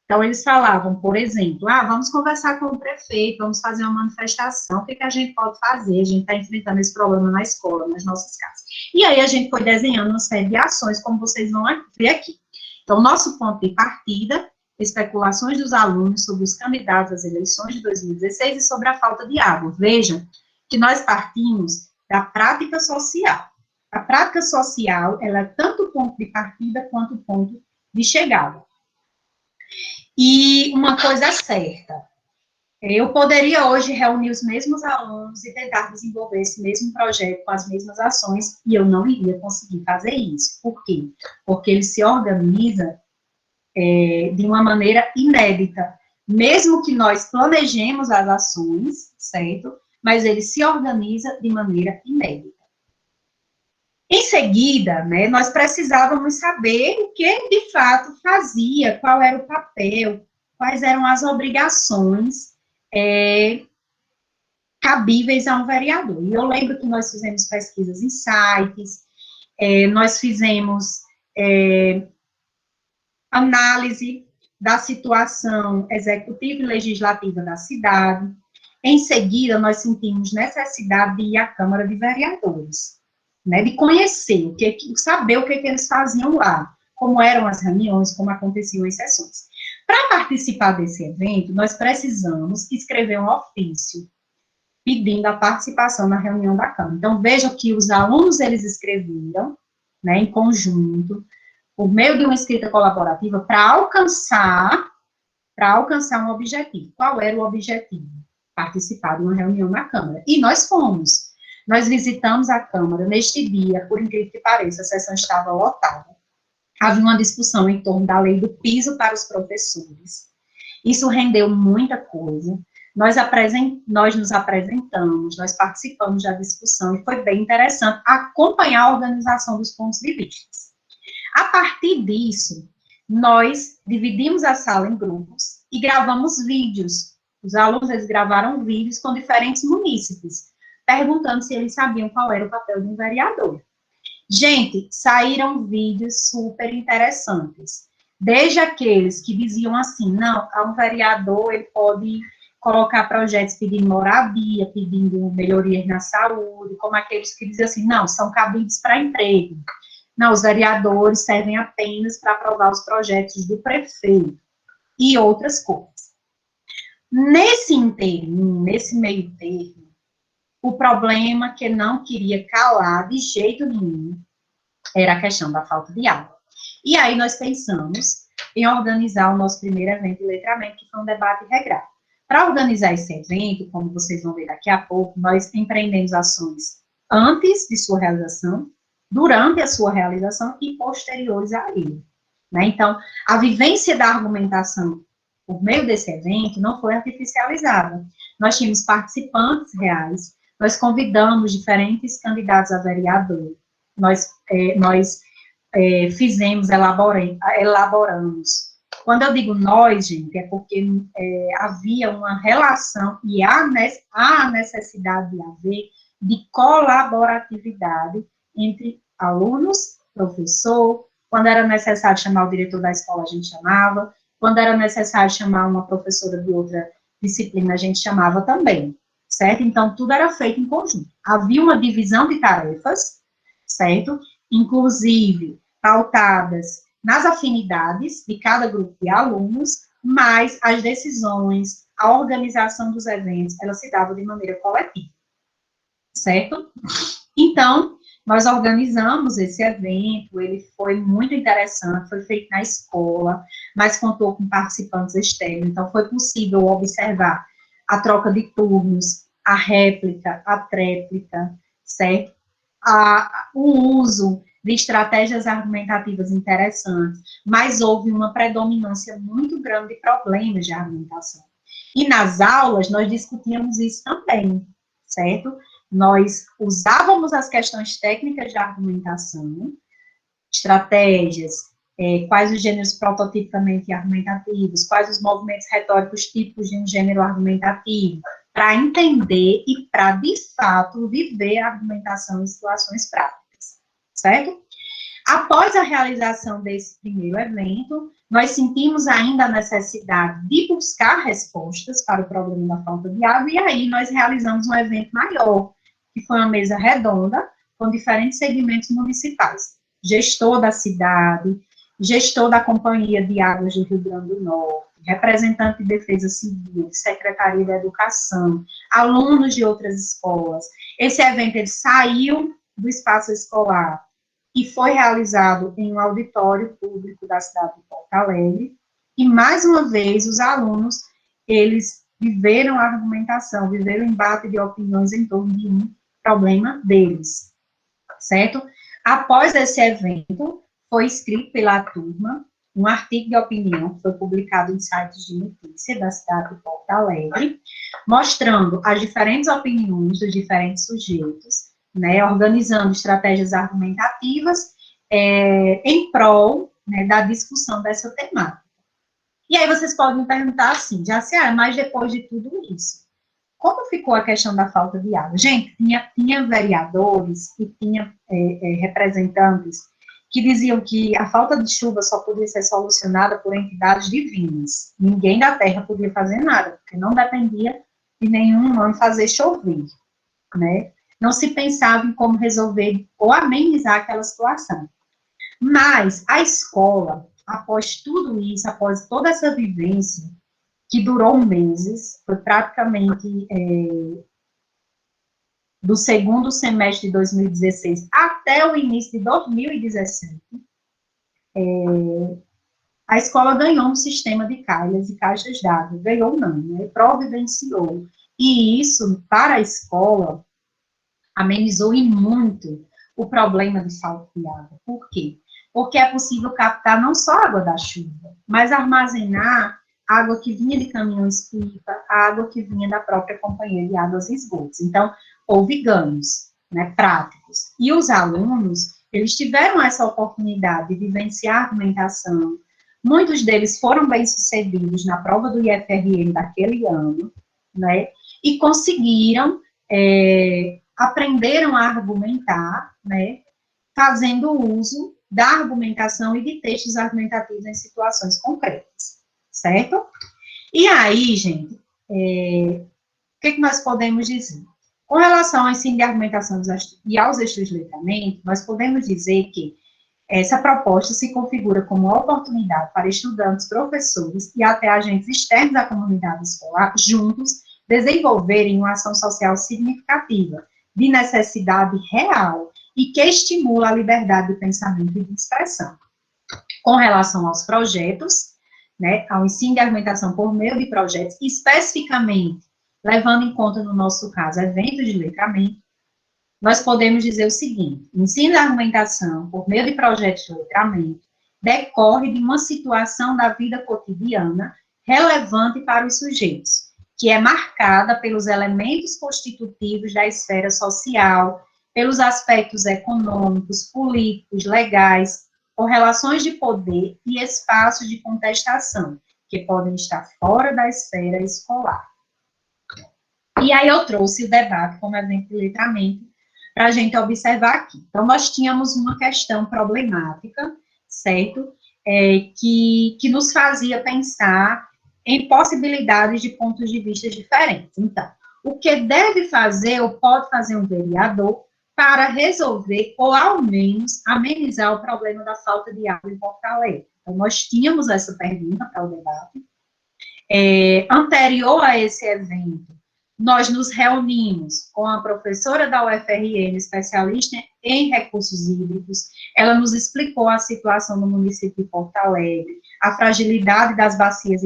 Então, eles falavam, por exemplo, vamos conversar com o prefeito, vamos fazer uma manifestação, o que a gente pode fazer? A gente está enfrentando esse problema na escola, nas nossas casas. E aí, a gente foi desenhando uma série de ações, como vocês vão ver aqui. Então, nosso ponto de partida, especulações dos alunos sobre os candidatos às eleições de 2016 e sobre a falta de água. Vejam que nós partimos da prática social. A prática social, ela é tanto o ponto de partida quanto o ponto de chegada. E uma coisa certa, eu poderia hoje reunir os mesmos alunos e tentar desenvolver esse mesmo projeto com as mesmas ações, e eu não iria conseguir fazer isso. Por quê? Porque ele se organiza de uma maneira inédita. Mesmo que nós planejemos as ações, certo? Mas ele se organiza de maneira inédita. Em seguida, né, nós precisávamos saber o que, de fato, fazia, qual era o papel, quais eram as obrigações cabíveis a um vereador. E eu lembro que nós fizemos pesquisas em sites, nós fizemos análise da situação executiva e legislativa da cidade. Em seguida, nós sentimos necessidade de ir à Câmara de Vereadores, né, de conhecer, saber o que eles faziam lá, como eram as reuniões, como aconteciam as sessões. Para participar desse evento, nós precisamos escrever um ofício pedindo a participação na reunião da Câmara. Então, vejam que os alunos, eles escreveram, né, em conjunto, por meio de uma escrita colaborativa, para alcançar um objetivo. Qual era o objetivo? Participar de uma reunião na Câmara. E nós fomos. Nós visitamos a Câmara neste dia, por incrível que pareça, a sessão estava lotada. Havia uma discussão em torno da lei do piso para os professores. Isso rendeu muita coisa. Nós nos apresentamos, nós participamos da discussão e foi bem interessante acompanhar a organização dos pontos de vista. A partir disso, nós dividimos a sala em grupos e gravamos vídeos. Os alunos, eles gravaram vídeos com diferentes munícipes, perguntando se eles sabiam qual era o papel de um vereador. Gente, saíram vídeos super interessantes. Desde aqueles que diziam assim, não, um vereador, ele pode colocar projetos pedindo moradia, pedindo melhorias na saúde, como aqueles que diziam assim, não, são cabides para emprego. Não, os vereadores servem apenas para aprovar os projetos do prefeito e outras coisas. Nesse inteirinho, nesse meio termo, o problema que não queria calar de jeito nenhum era a questão da falta de água. E aí nós pensamos em organizar o nosso primeiro evento de letramento, que foi um debate regrado. Para organizar esse evento, como vocês vão ver daqui a pouco, nós empreendemos ações antes de sua realização, durante a sua realização e posteriores a ele. Né? Então, a vivência da argumentação por meio desse evento não foi artificializada. Nós tínhamos participantes reais, nós convidamos diferentes candidatos a vereador, nós elaboramos. Quando eu digo nós, gente, é porque havia uma relação e há necessidade de haver de colaboratividade entre alunos, professor, quando era necessário chamar o diretor da escola, a gente chamava, quando era necessário chamar uma professora de outra disciplina, a gente chamava também, certo? Então, tudo era feito em conjunto. Havia uma divisão de tarefas, certo? Inclusive, pautadas nas afinidades de cada grupo de alunos, mas as decisões, a organização dos eventos, ela se dava de maneira coletiva, certo? Então, nós organizamos esse evento, ele foi muito interessante, foi feito na escola, mas contou com participantes externos, então foi possível observar a troca de turnos, a réplica, a tréplica, certo? O uso de estratégias argumentativas interessantes, mas houve uma predominância muito grande de problemas de argumentação. E nas aulas, nós discutíamos isso também, certo? Nós usávamos as questões técnicas de argumentação, estratégias, quais os gêneros prototipicamente argumentativos, quais os movimentos retóricos típicos de um gênero argumentativo, para entender e para, de fato, viver a argumentação em situações práticas, certo? Após a realização desse primeiro evento, nós sentimos ainda a necessidade de buscar respostas para o problema da falta de água, e aí nós realizamos um evento maior, que foi uma mesa redonda, com diferentes segmentos municipais. Gestor da cidade, gestor da Companhia de Águas do Rio Grande do Norte, representante de Defesa Civil, Secretaria da Educação, alunos de outras escolas. Esse evento, ele saiu do espaço escolar e foi realizado em um auditório público da cidade de Porto Alegre, e, mais uma vez, os alunos, eles viveram a argumentação, viveram o embate de opiniões em torno de um problema deles, certo? Após esse evento, foi escrito pela turma um artigo de opinião, que foi publicado em sites de notícia da cidade de Porto Alegre, mostrando as diferentes opiniões dos diferentes sujeitos, né, organizando estratégias argumentativas em prol, né, da discussão dessa temática. E aí vocês podem me perguntar assim, Jaciara, mas depois de tudo isso, como ficou a questão da falta de água? Gente, tinha vereadores e tinha representantes que diziam que a falta de chuva só podia ser solucionada por entidades divinas. Ninguém da terra podia fazer nada, porque não dependia de nenhum humano fazer chover, né? Não se pensava em como resolver ou amenizar aquela situação. Mas a escola, após tudo isso, após toda essa vivência, que durou meses, foi praticamente do segundo semestre de 2016 até o início de 2017, a escola ganhou um sistema de calhas e caixas d'água, ganhou não, né, providenciou, e isso, para a escola, amenizou e muito o problema de falta de água. Por quê? Porque é possível captar não só a água da chuva, mas armazenar a água que vinha de caminhões-pipa, a água que vinha da própria Companhia de Águas e Esgotos. Então, houve ganhos, né, práticos. E os alunos, eles tiveram essa oportunidade de vivenciar a argumentação. Muitos deles foram bem-sucedidos na prova do IFRN daquele ano, né, e conseguiram, aprenderam a argumentar, né, fazendo uso da argumentação e de textos argumentativos em situações concretas, certo? E aí, gente, o que nós podemos dizer? Com relação ao ensino de argumentação e aos estudos de letramento, nós podemos dizer que essa proposta se configura como uma oportunidade para estudantes, professores e até agentes externos da comunidade escolar, juntos, desenvolverem uma ação social significativa, de necessidade real, e que estimula a liberdade de pensamento e de expressão. Com relação aos projetos, né, ao ensino de argumentação por meio de projetos, especificamente, levando em conta, no nosso caso, eventos de letramento, nós podemos dizer o seguinte: o ensino de argumentação por meio de projetos de letramento decorre de uma situação da vida cotidiana relevante para os sujeitos, que é marcada pelos elementos constitutivos da esfera social, pelos aspectos econômicos, políticos, legais, por relações de poder e espaços de contestação, que podem estar fora da esfera escolar. E aí eu trouxe o debate como exemplo de letramento para a gente observar aqui. Então, nós tínhamos uma questão problemática, certo? Que nos fazia pensar em possibilidades de pontos de vista diferentes. Então, o que deve fazer ou pode fazer um vereador para resolver, ou ao menos amenizar o problema da falta de água em Porto Alegre? Então, nós tínhamos essa pergunta para o debate. Anterior a esse evento, nós nos reunimos com a professora da UFRN, especialista em recursos hídricos. Ela nos explicou a situação no município de Porto Alegre, a fragilidade das bacias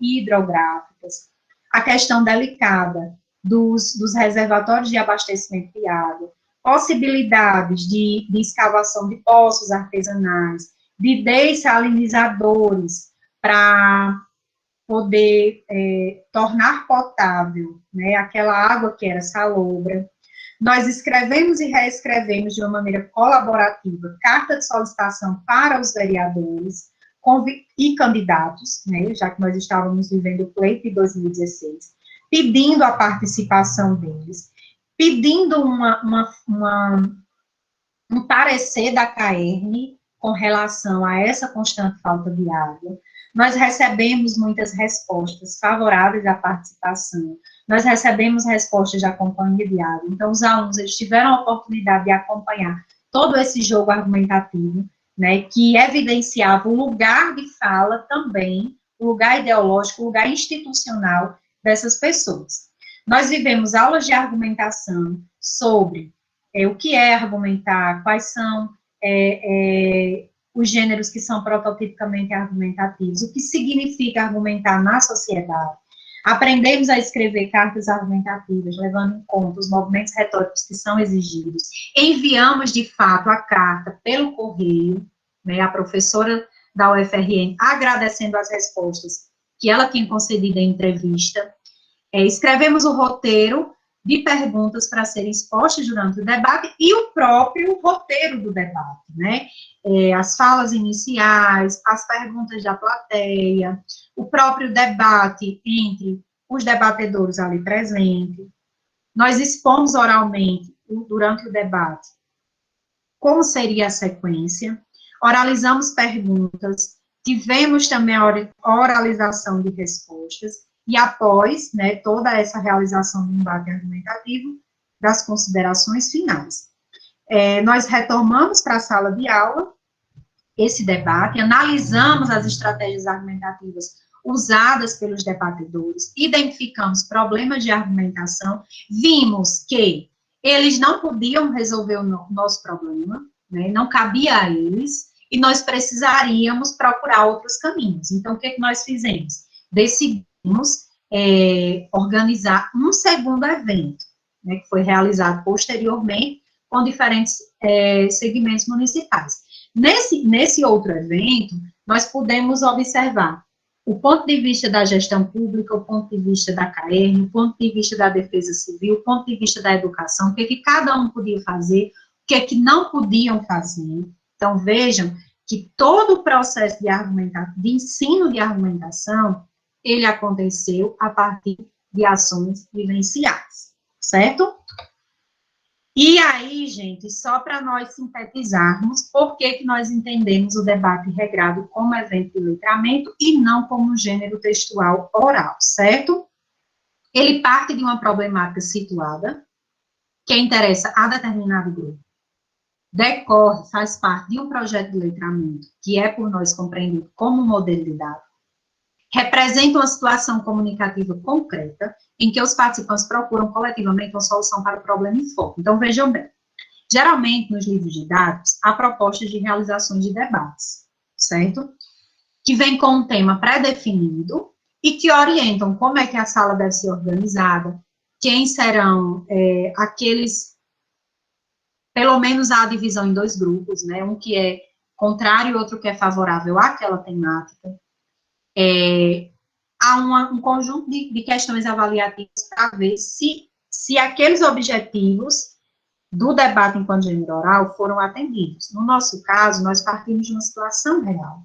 hidrográficas, a questão delicada dos reservatórios de abastecimento de água, possibilidades de escavação de poços artesanais, de dessalinizadores para poder tornar potável, né, aquela água que era salobra. Nós escrevemos e reescrevemos de uma maneira colaborativa carta de solicitação para os vereadores e candidatos, né, já que nós estávamos vivendo o pleito de 2016, pedindo a participação deles, pedindo um parecer da CAERN com relação a essa constante falta de água. Nós recebemos muitas respostas favoráveis à participação, nós recebemos respostas da Companhia de Água, então os alunos eles tiveram a oportunidade de acompanhar todo esse jogo argumentativo, né, que evidenciava o lugar de fala também, o lugar ideológico, o lugar institucional dessas pessoas. Nós vivemos aulas de argumentação sobre o que é argumentar, quais são os gêneros que são prototipicamente argumentativos, o que significa argumentar na sociedade. Aprendemos a escrever cartas argumentativas, levando em conta os movimentos retóricos que são exigidos. Enviamos, de fato, a carta pelo correio, né, a professora da UFRN, agradecendo as respostas que ela tinha concedido em entrevista. Escrevemos o roteiro de perguntas para serem expostas durante o debate e o próprio roteiro do debate, né? As falas iniciais, as perguntas da plateia, o próprio debate entre os debatedores ali presentes. Nós expomos oralmente, durante o debate, como seria a sequência, oralizamos perguntas, tivemos também a oralização de respostas, e após, né, toda essa realização do embate argumentativo, das considerações finais. Nós retomamos para a sala de aula esse debate, analisamos as estratégias argumentativas usadas pelos debatedores, identificamos problemas de argumentação, vimos que eles não podiam resolver o nosso problema, né? Não cabia a eles, e nós precisaríamos procurar outros caminhos. Então, o que nós fizemos? Decidimos organizar um segundo evento, né, que foi realizado posteriormente com diferentes segmentos municipais. Nesse outro evento, nós pudemos observar o ponto de vista da gestão pública, o ponto de vista da CAERN, o ponto de vista da defesa civil, o ponto de vista da educação, o que cada um podia fazer, o que não podiam fazer. Então, vejam que todo o processo de ensino de argumentação, ele aconteceu a partir de ações vivenciais, certo? E aí, gente, só para nós sintetizarmos, por que nós entendemos o debate regrado como evento de letramento e não como gênero textual oral, certo? Ele parte de uma problemática situada, que interessa a determinado grupo, decorre, faz parte de um projeto de letramento, que é por nós compreendido como modelo didático, representa uma situação comunicativa concreta, em que os participantes procuram coletivamente uma solução para o problema em foco. Então, vejam bem, geralmente, nos livros didáticos, há propostas de realizações de debates, certo? Que vem com um tema pré-definido e que orientam como é que a sala deve ser organizada, quem serão aqueles, pelo menos há a divisão em 2 grupos, né? Um que é contrário e outro que é favorável àquela temática. Há um conjunto de questões avaliativas para ver se aqueles objetivos do debate enquanto gênero oral foram atendidos. No nosso caso, nós partimos de uma situação real.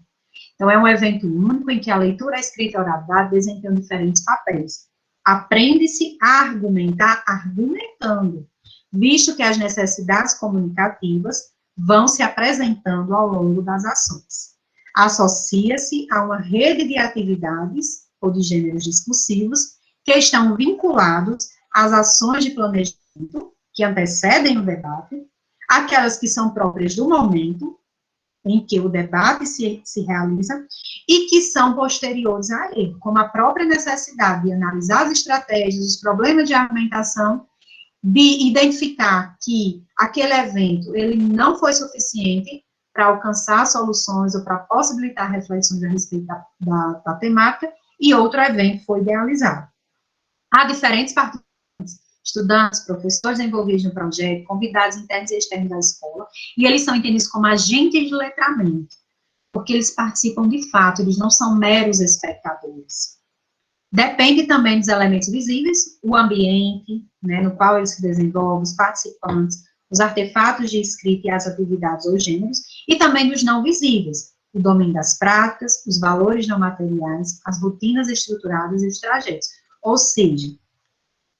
Então, é um evento único em que a leitura, a escrita e a oralidade desempenham diferentes papéis. Aprende-se a argumentar argumentando, visto que as necessidades comunicativas vão se apresentando ao longo das ações. Associa-se a uma rede de atividades ou de gêneros discursivos que estão vinculados às ações de planejamento que antecedem o debate, aquelas que são próprias do momento em que o debate se realiza e que são posteriores a ele, como a própria necessidade de analisar as estratégias, os problemas de argumentação, de identificar que aquele evento ele não foi suficiente para alcançar soluções ou para possibilitar reflexões a respeito da temática, e outro evento foi idealizado. Há diferentes participantes, estudantes, professores envolvidos no projeto, convidados internos e externos da escola, e eles são entendidos como agentes de letramento, porque eles participam de fato, eles não são meros espectadores. Depende também dos elementos visíveis, o ambiente, né, no qual eles se desenvolvem, os participantes, os artefatos de escrita e as atividades ou gêneros, e também dos não visíveis, o domínio das práticas, os valores não materiais, as rotinas estruturadas e os trajetos. Ou seja,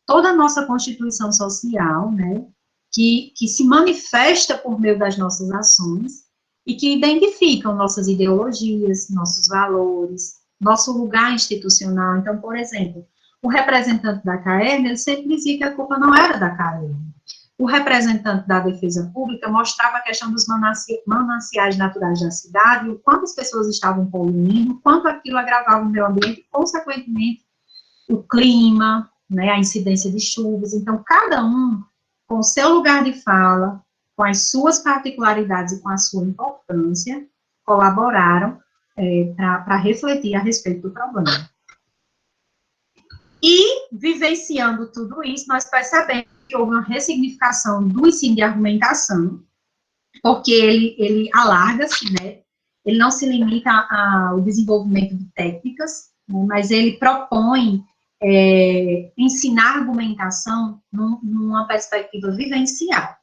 toda a nossa constituição social, né, que se manifesta por meio das nossas ações e que identificam nossas ideologias, nossos valores, nosso lugar institucional. Então, por exemplo, o representante da CAERN, ele sempre dizia que a culpa não era da CAERN. O representante da defesa pública mostrava a questão dos mananciais naturais da cidade, o quanto as pessoas estavam poluindo, o quanto aquilo agravava o meio ambiente, e, consequentemente, o clima, né, a incidência de chuvas. Então, cada um, com o seu lugar de fala, com as suas particularidades e com a sua importância, colaboraram para refletir a respeito do problema. E, vivenciando tudo isso, nós percebemos que houve uma ressignificação do ensino de argumentação, porque ele alarga-se, né? Ele não se limita ao desenvolvimento de técnicas, né, mas ele propõe ensinar argumentação numa perspectiva vivencial.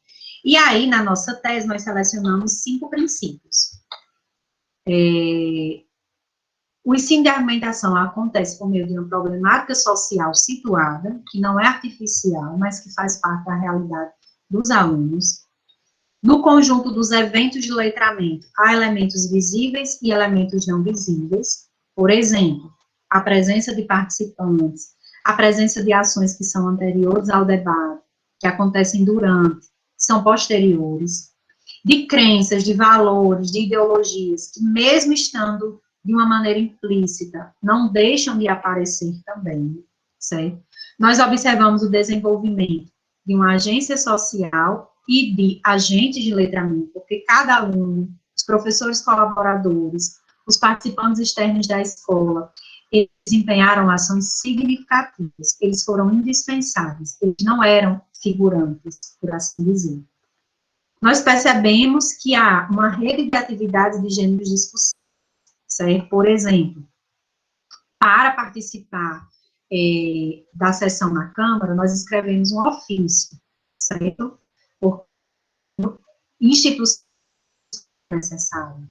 E aí, na nossa tese, nós selecionamos 5 princípios. O ensino de argumentação acontece por meio de uma problemática social situada, que não é artificial, mas que faz parte da realidade dos alunos. No conjunto dos eventos de letramento, há elementos visíveis e elementos não visíveis. Por exemplo, a presença de participantes, a presença de ações que são anteriores ao debate, que acontecem durante, são posteriores, de crenças, de valores, de ideologias, que mesmo estando de uma maneira implícita, não deixam de aparecer também, certo? Nós observamos o desenvolvimento de uma agência social e de agentes de letramento, porque cada aluno, os professores colaboradores, os participantes externos da escola, eles desempenharam ações significativas, eles foram indispensáveis, eles não eram figurantes, por assim dizer. Nós percebemos que há uma rede de atividades de gêneros discussivos, certo? Por exemplo, para participar da sessão na Câmara, nós escrevemos um ofício, certo? Por instituição necessária.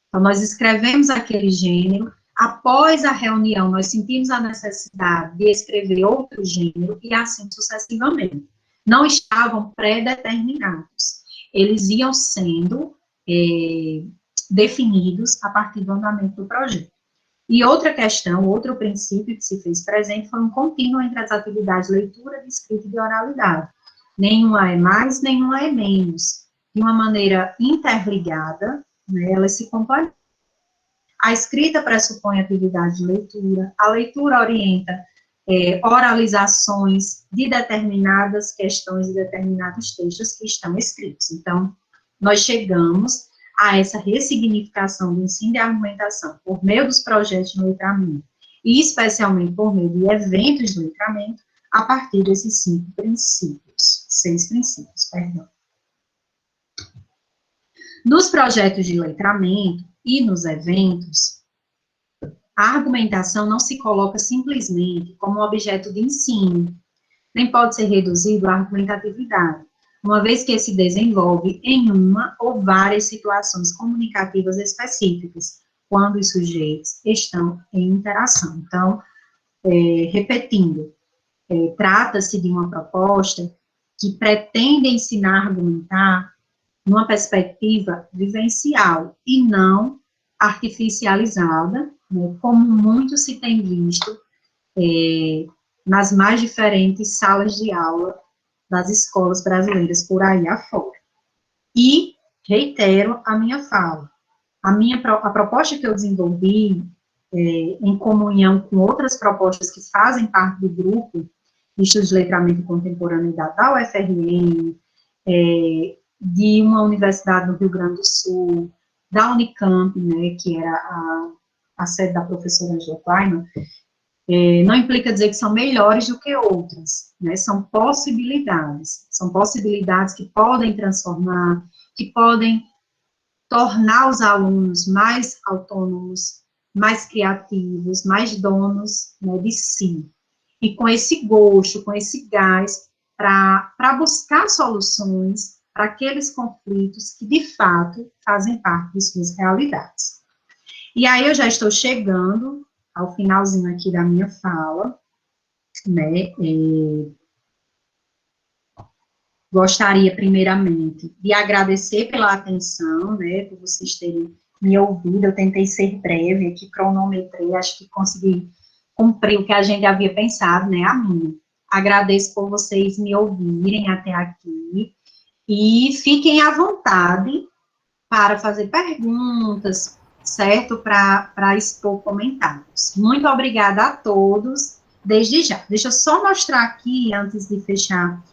Então, nós escrevemos aquele gênero, após a reunião, nós sentimos a necessidade de escrever outro gênero, e assim sucessivamente. Não estavam pré-determinados, eles iam sendo definidos a partir do andamento do projeto. E outra questão, outro princípio que se fez presente foi um contínuo entre as atividades de leitura, de escrita e de oralidade. Nenhuma é mais, nenhuma é menos. De uma maneira interligada, né, elas se complementam. A escrita pressupõe atividade de leitura, a leitura orienta oralizações de determinadas questões e determinados textos que estão escritos. Então, nós chegamos a essa ressignificação do ensino de argumentação por meio dos projetos de letramento, e especialmente por meio de eventos de letramento, a partir desses 6 princípios, perdão. Nos projetos de letramento e nos eventos, a argumentação não se coloca simplesmente como objeto de ensino, nem pode ser reduzido à argumentatividade, uma vez que se desenvolve em uma ou várias situações comunicativas específicas, quando os sujeitos estão em interação. Então, repetindo, trata-se de uma proposta que pretende ensinar a argumentar numa perspectiva vivencial e não artificializada, né, como muito se tem visto nas mais diferentes salas de aula das escolas brasileiras por aí afora. E reitero a minha fala. A proposta que eu desenvolvi, em comunhão com outras propostas que fazem parte do grupo de estudos de letramento e contemporaneidade da UFRN, de uma universidade no Rio Grande do Sul, da Unicamp, né, que era a sede da professora Angela Kleiman, não implica dizer que são melhores do que outras, né, são possibilidades que podem transformar, que podem tornar os alunos mais autônomos, mais criativos, mais donos, né, de si, e com esse gosto, com esse gás, para buscar soluções para aqueles conflitos que, de fato, fazem parte de suas realidades. E aí eu já estou chegando ao finalzinho aqui da minha fala, né, gostaria, primeiramente, de agradecer pela atenção, né, por vocês terem me ouvido. Eu tentei ser breve aqui, cronometrei, acho que consegui cumprir o que a gente havia pensado, né, a minha. Agradeço por vocês me ouvirem até aqui, e fiquem à vontade para fazer perguntas, certo? Para expor comentários. Muito obrigada a todos, desde já. Deixa eu só mostrar aqui, antes de fechar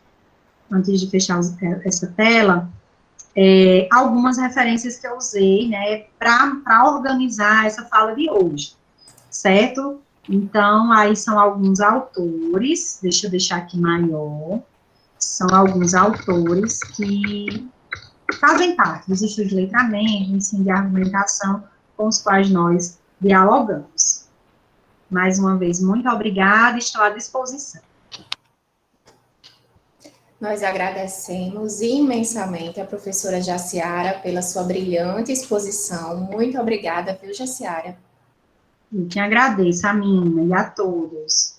essa tela, algumas referências que eu usei, né, para organizar essa fala de hoje, certo? Então, aí são alguns autores, deixa eu deixar aqui maior, são alguns autores que fazem parte dos estudos de letramento, ensino de argumentação, com os quais nós dialogamos. Mais uma vez, muito obrigada, estou à disposição. Nós agradecemos imensamente a professora Jaciara pela sua brilhante exposição. Muito obrigada, viu, Jaciara? Eu que agradeço a mim e a todos.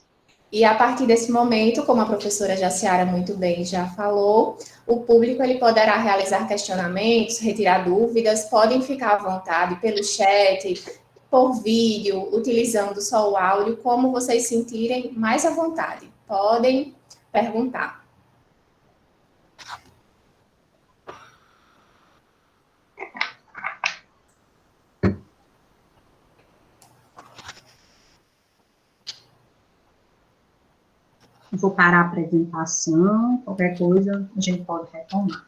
E a partir desse momento, como a professora Jaciara muito bem já falou, o público ele poderá realizar questionamentos, retirar dúvidas, podem ficar à vontade pelo chat, por vídeo, utilizando só o áudio, como vocês sentirem mais à vontade. Podem perguntar. Vou parar a apresentação, qualquer coisa a gente pode retomar.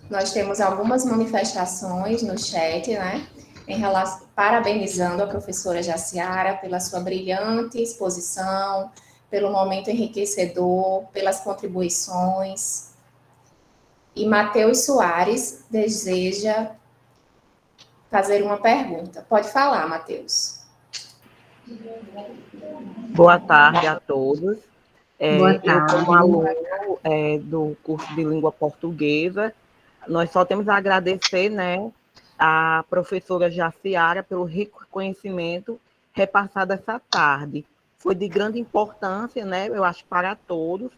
Nós temos algumas manifestações no chat, né? Parabenizando a professora Jaciara pela sua brilhante exposição, pelo momento enriquecedor, pelas contribuições. E Matheus Soares deseja fazer uma pergunta. Pode falar, Matheus. Boa tarde a todos. Boa tarde. Eu, como aluno do curso de língua portuguesa, nós só temos a agradecer, né, a professora Jaciara pelo rico conhecimento repassado essa tarde. Foi de grande importância, né, eu acho, para todos.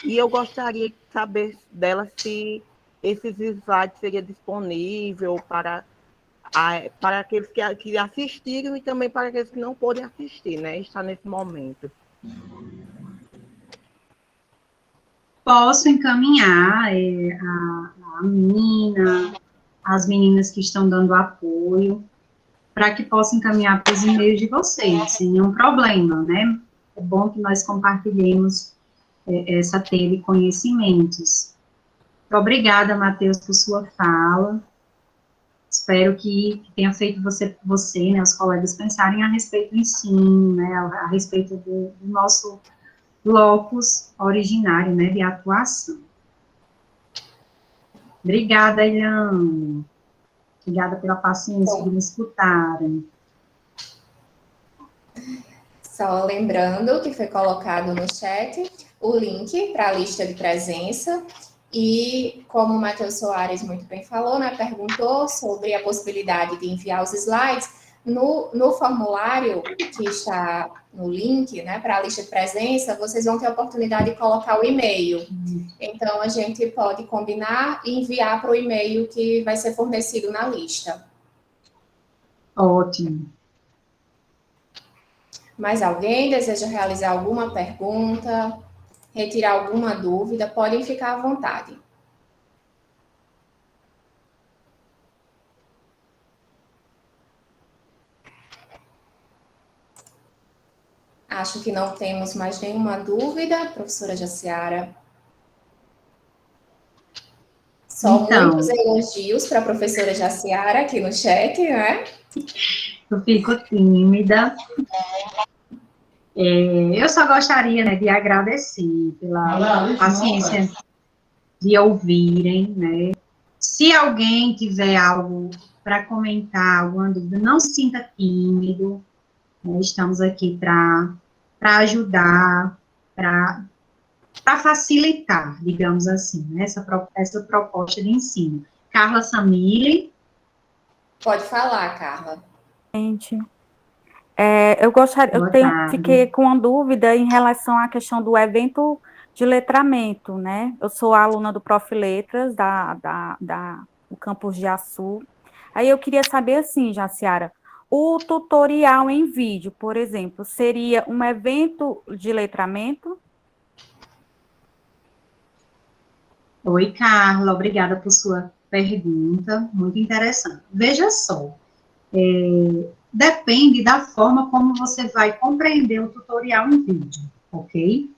E eu gostaria de saber dela se esses slides seriam disponíveis para aqueles que assistiram e também para aqueles que não podem assistir, né, está nesse momento. Posso encaminhar a Mina, as meninas que estão dando apoio, para que possa encaminhar para os e-mails de vocês, sem nenhum problema, né? É bom que nós compartilhemos essa tela de conhecimentos. Muito obrigada, Matheus, por sua fala. Espero que tenha feito você, né, os colegas, pensarem a respeito do ensino, né, a respeito do nosso locus originário, né, de atuação. Obrigada, Eliane. Obrigada pela paciência de me escutarem. Só lembrando que foi colocado no chat o link para a lista de presença e, como o Matheus Soares muito bem falou, né, perguntou sobre a possibilidade de enviar os slides. No formulário que está no link, né, para a lista de presença, vocês vão ter a oportunidade de colocar o e-mail. Então, a gente pode combinar e enviar para o e-mail que vai ser fornecido na lista. Ótimo. Mais alguém deseja realizar alguma pergunta, retirar alguma dúvida? Podem ficar à vontade. Acho que não temos mais nenhuma dúvida, professora Jaciara. Só muitos elogios para a professora Jaciara aqui no chat, né? Eu fico tímida. Eu só gostaria, né, de agradecer pela paciência de ouvirem, né? Se alguém tiver algo para comentar, alguma dúvida, não se sinta tímido. Né? Estamos aqui para ajudar, para facilitar, digamos assim, né, essa proposta de ensino. Carla Samile. Pode falar, Carla. Gente, fiquei com uma dúvida em relação à questão do evento de letramento, né? Eu sou aluna do Prof. Letras, do campus de Açu. Aí eu queria saber, assim, Jaciara, o tutorial em vídeo, por exemplo, seria um evento de letramento? Oi, Carla, obrigada por sua pergunta, muito interessante. Veja só, depende da forma como você vai compreender o tutorial em vídeo, ok?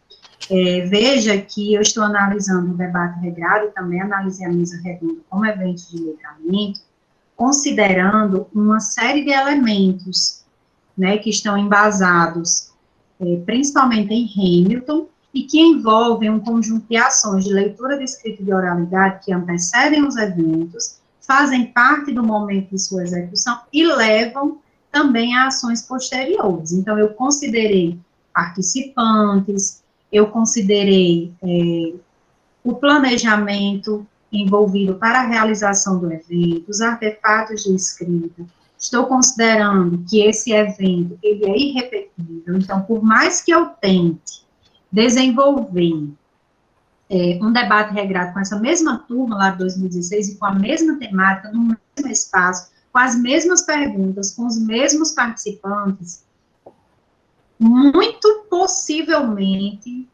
Veja que eu estou analisando o debate regrado e também analisei a mesa redonda como evento de letramento, considerando uma série de elementos, né, que estão embasados, principalmente em Hamilton, e que envolvem um conjunto de ações de leitura, de escrita e de oralidade que antecedem os eventos, fazem parte do momento de sua execução e levam também a ações posteriores. Então, eu considerei participantes, eu considerei o planejamento envolvido para a realização do evento, os artefatos de escrita. Estou considerando que esse evento, ele é irrepetível, então, por mais que eu tente desenvolver um debate regrado com essa mesma turma lá de 2016 e com a mesma temática, no mesmo espaço, com as mesmas perguntas, com os mesmos participantes, muito possivelmente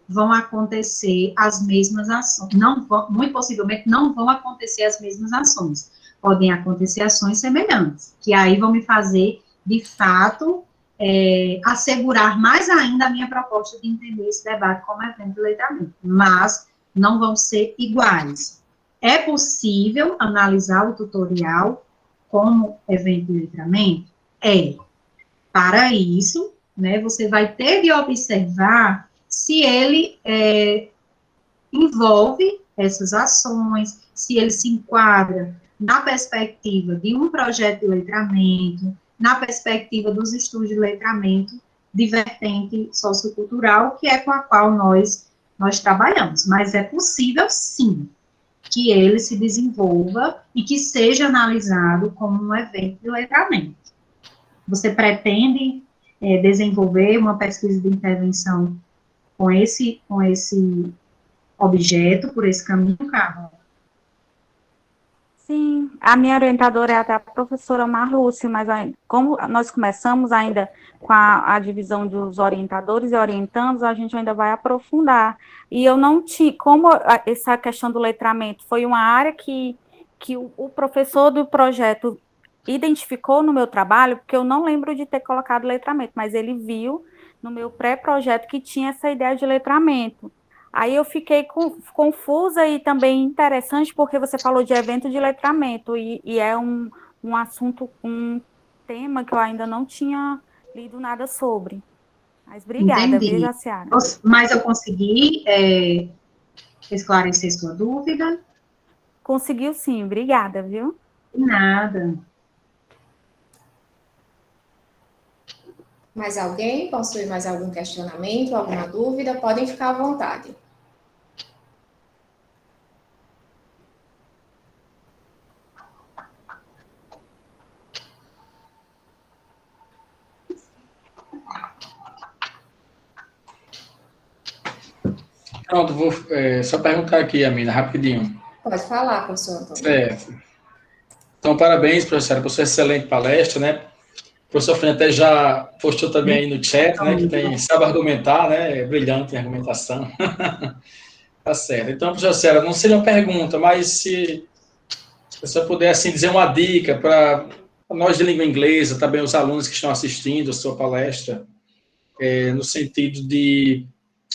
vão acontecer as mesmas ações. Muito possivelmente não vão acontecer as mesmas ações. Podem acontecer ações semelhantes, que aí vão me fazer, de fato, assegurar mais ainda a minha proposta de entender esse debate como evento de letramento. Mas não vão ser iguais. É possível analisar o tutorial como evento de letramento? Para isso, né, você vai ter de observar se ele envolve essas ações, se ele se enquadra na perspectiva de um projeto de letramento, na perspectiva dos estudos de letramento de vertente sociocultural, que é com a qual nós trabalhamos. Mas é possível, sim, que ele se desenvolva e que seja analisado como um evento de letramento. Você pretende desenvolver uma pesquisa de intervenção com esse objeto, por esse caminho, Carla? Sim, a minha orientadora é até a professora Marlúcia, mas como nós começamos ainda com a divisão dos orientadores e orientandos, a gente ainda vai aprofundar. E eu não tinha, como essa questão do letramento foi uma área que o professor do projeto identificou no meu trabalho, porque eu não lembro de ter colocado letramento, mas ele viu no meu pré-projeto que tinha essa ideia de letramento. Aí eu fiquei confusa e também interessante, porque você falou de evento de letramento, e é um assunto, um tema que eu ainda não tinha lido nada sobre. Mas obrigada, viu, Jaciara? Mas eu consegui esclarecer sua dúvida? Conseguiu sim, obrigada, viu? Nada. Mais alguém possui mais algum questionamento, alguma dúvida? Podem ficar à vontade. Pronto, vou só perguntar aqui, Amina, rapidinho. Pode falar, professor Antônio. Certo. Então, parabéns, professora, por sua excelente palestra, né? O professor Fran até já postou também aí no chat, né, que sabe argumentar, né, é brilhante em argumentação. Tá certo. Então, professora, não seria uma pergunta, mas se você puder, assim, dizer uma dica para nós de língua inglesa, também os alunos que estão assistindo a sua palestra, no sentido de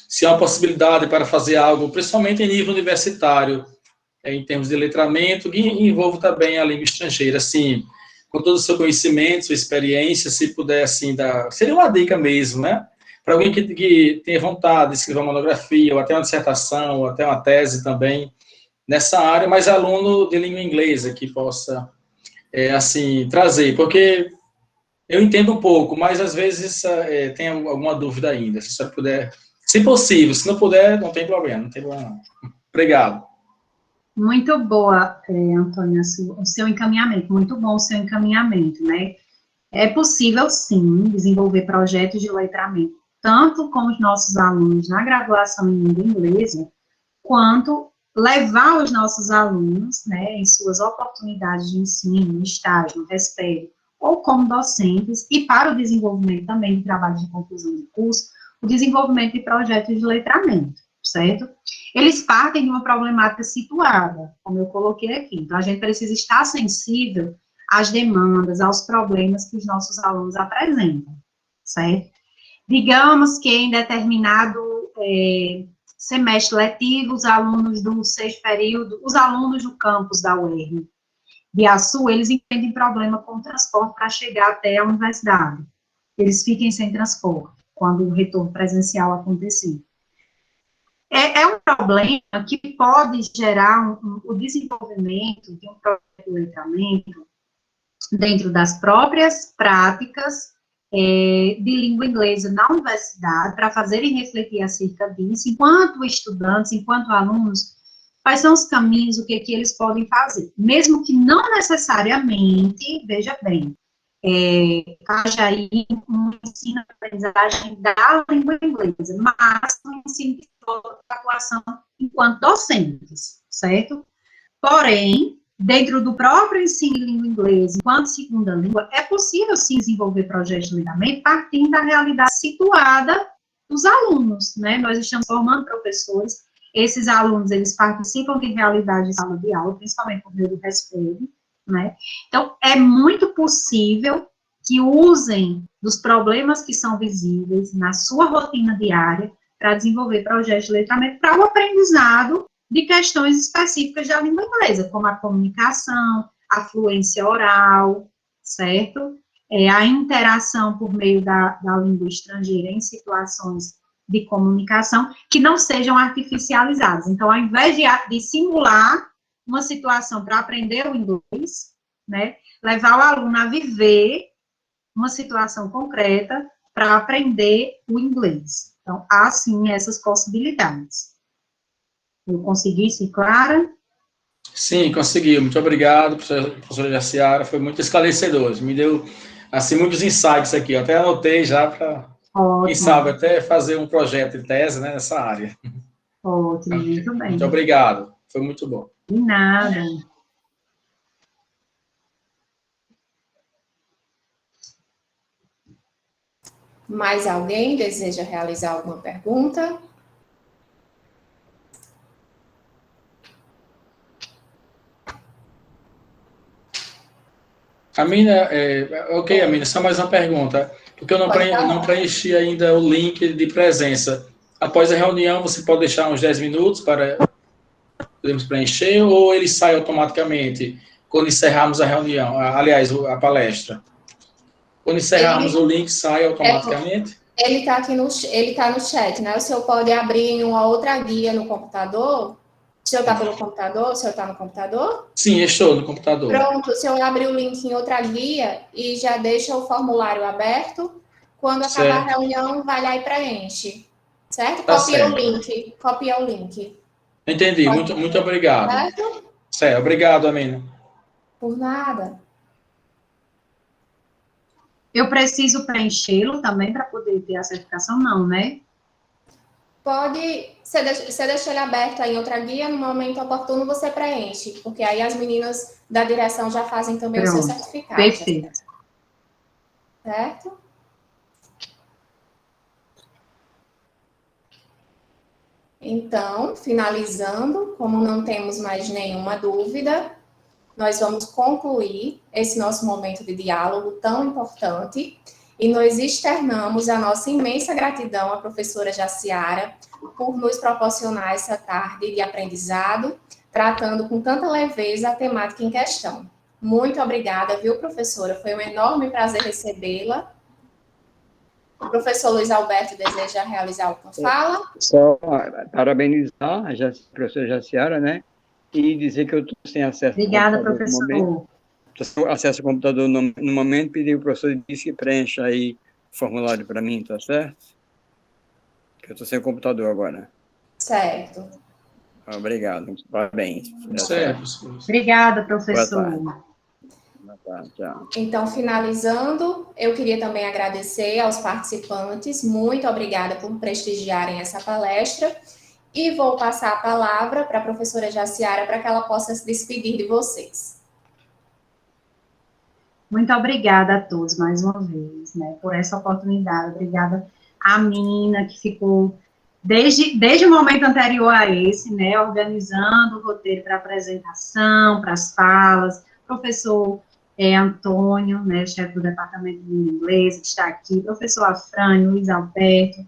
se há uma possibilidade para fazer algo, principalmente em nível universitário, em termos de letramento, que envolve também a língua estrangeira, assim, com todo o seu conhecimento, sua experiência, se puder, assim, dar... Seria uma dica mesmo, né? Para alguém que tenha vontade de escrever uma monografia, ou até uma dissertação, ou até uma tese também, nessa área, mas aluno de língua inglesa, que possa, assim, trazer, porque eu entendo um pouco, mas às vezes tem alguma dúvida ainda, se você puder... Se possível, se não puder, não tem problema, não tem problema não. Obrigado. Muito boa, Antônia, o seu encaminhamento, muito bom o seu encaminhamento, né? É possível, sim, desenvolver projetos de letramento, tanto com os nossos alunos na graduação em língua inglesa, quanto levar os nossos alunos, né, em suas oportunidades de ensino, estágio, respeito, ou como docentes, e para o desenvolvimento também de trabalho de conclusão de curso, o desenvolvimento de projetos de letramento, certo? Eles partem de uma problemática situada, como eu coloquei aqui. Então, a gente precisa estar sensível às demandas, aos problemas que os nossos alunos apresentam, certo? Digamos que em determinado semestre letivo, os alunos do sexto período, os alunos do campus da UERN, de Açu, eles enfrentam problema com o transporte para chegar até a universidade. Eles fiquem sem transporte quando o retorno presencial acontecer. É um problema que pode gerar o desenvolvimento de um projeto de letramento dentro das próprias práticas de língua inglesa na universidade, para fazerem refletir acerca disso, enquanto estudantes, enquanto alunos, quais são os caminhos, o que eles podem fazer, mesmo que não necessariamente, veja bem, haja aí um ensino-aprendizagem da língua inglesa, mas um ensino de atuação enquanto docentes, certo? Porém, dentro do próprio ensino de língua inglesa, enquanto segunda língua, é possível, sim, desenvolver projetos de letramento partindo da realidade situada dos alunos, né? Nós estamos formando professores, esses alunos, eles participam de realidade de sala de aula, principalmente por meio do respeito, né? Então, é muito possível que usem dos problemas que são visíveis na sua rotina diária para desenvolver projetos de letramento para o aprendizado de questões específicas da língua inglesa, como a comunicação, a fluência oral, certo? A interação por meio da língua estrangeira em situações de comunicação que não sejam artificializadas. Então, ao invés de simular uma situação para aprender o inglês, né, levar o aluno a viver uma situação concreta para aprender o inglês. Então, há, sim, essas possibilidades. Eu consegui ser clara? Sim, conseguiu. Muito obrigado, professora Jaciara. Foi muito esclarecedor. Me deu, assim, muitos insights aqui. Eu até anotei já para, quem sabe, até fazer um projeto de tese, né, nessa área. Ótimo, muito bem. Muito obrigado. Foi muito bom. De nada. Mais alguém deseja realizar alguma pergunta? Amina, ok, Amina, só mais uma pergunta, porque eu não preenchi ainda o link de presença. Após a reunião, você pode deixar uns 10 minutos para podermos preencher, ou ele sai automaticamente quando encerrarmos a reunião, aliás, a palestra? Quando encerrarmos, o link sai automaticamente? Ele está aqui ele tá no chat, né? O senhor pode abrir em uma outra guia no computador. O senhor está pelo computador? O senhor está no computador? Sim, estou no computador. Pronto, o senhor abre o link em outra guia e já deixa o formulário aberto. Quando acabar a reunião, vai lá e preenche. Certo? Tá copia certo. o link. Copia o link. Entendi, muito obrigado. Certo? Certo, obrigado, Amina. Por nada. Eu preciso preenchê-lo também para poder ter a certificação? Não, né? Pode, você deixa ele aberto aí em outra guia, no momento oportuno você preenche, porque aí as meninas da direção já fazem também o seu certificado. Perfeito. Certo? Então, finalizando, como não temos mais nenhuma dúvida, nós vamos concluir esse nosso momento de diálogo tão importante e nós externamos a nossa imensa gratidão à professora Jaciara por nos proporcionar essa tarde de aprendizado, tratando com tanta leveza a temática em questão. Muito obrigada, viu, professora? Foi um enorme prazer recebê-la. O professor Luiz Alberto deseja realizar alguma fala? Só parabenizar a professora Jaciara, né? E dizer que eu estou sem acesso Obrigada, ao computador professor. no momento. Estou sem acesso ao computador no momento, pedi o professor e disse que preencha aí o formulário para mim, tá certo? Que eu estou sem o computador agora. Certo. Obrigado, parabéns. Certo. Obrigada, professor. Boa tarde, tchau. Então, finalizando, eu queria também agradecer aos participantes. Muito obrigada por prestigiarem essa palestra. E vou passar a palavra para a professora Jaciara para que ela possa se despedir de vocês. Muito obrigada a todos, mais uma vez, né, por essa oportunidade. Obrigada à Mina, que ficou, desde o momento anterior a esse, né, organizando o roteiro para a apresentação, para as falas. Professor Antônio, né, chefe do Departamento de Inglês, que está aqui. Professor Afrânio, Luiz Alberto.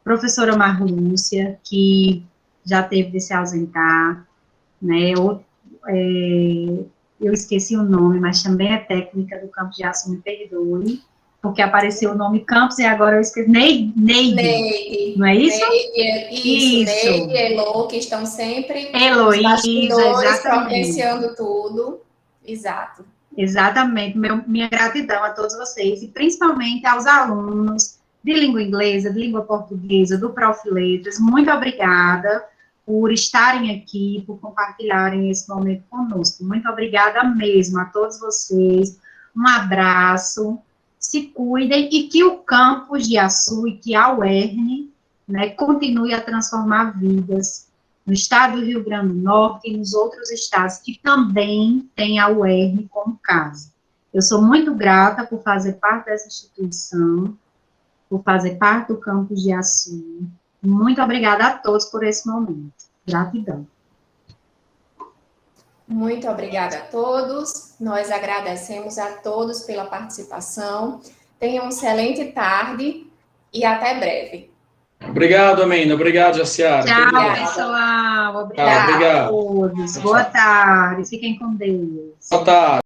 Professora Marlúcia, que já teve de se ausentar, né, eu esqueci o nome, mas também é técnica do Campos de Açu, me perdoe, porque apareceu o nome Campos e agora eu esqueci, Neide, não é isso? Isso. Neide e Elo, que estão sempre Heloísa, providenciando tudo, exato. Exatamente, minha gratidão a todos vocês, e principalmente aos alunos de língua inglesa, de língua portuguesa, do Prof. Letras. Muito obrigada por estarem aqui, por compartilharem esse momento conosco. Muito obrigada mesmo a todos vocês. Um abraço, se cuidem e que o Campus de Açu e que a UERN, né, continue a transformar vidas no estado do Rio Grande do Norte e nos outros estados que também têm a UERN como casa. Eu sou muito grata por fazer parte dessa instituição, por fazer parte do campus de Açu. Muito obrigada a todos por esse momento. Gratidão. Muito obrigada a todos. Nós agradecemos a todos pela participação. Tenham uma excelente tarde e até breve. Obrigado, Amina. Obrigado, Jaciara. Tchau, pessoal. Obrigada Obrigado. a todos. Boa tarde. Fiquem com Deus. Boa tarde.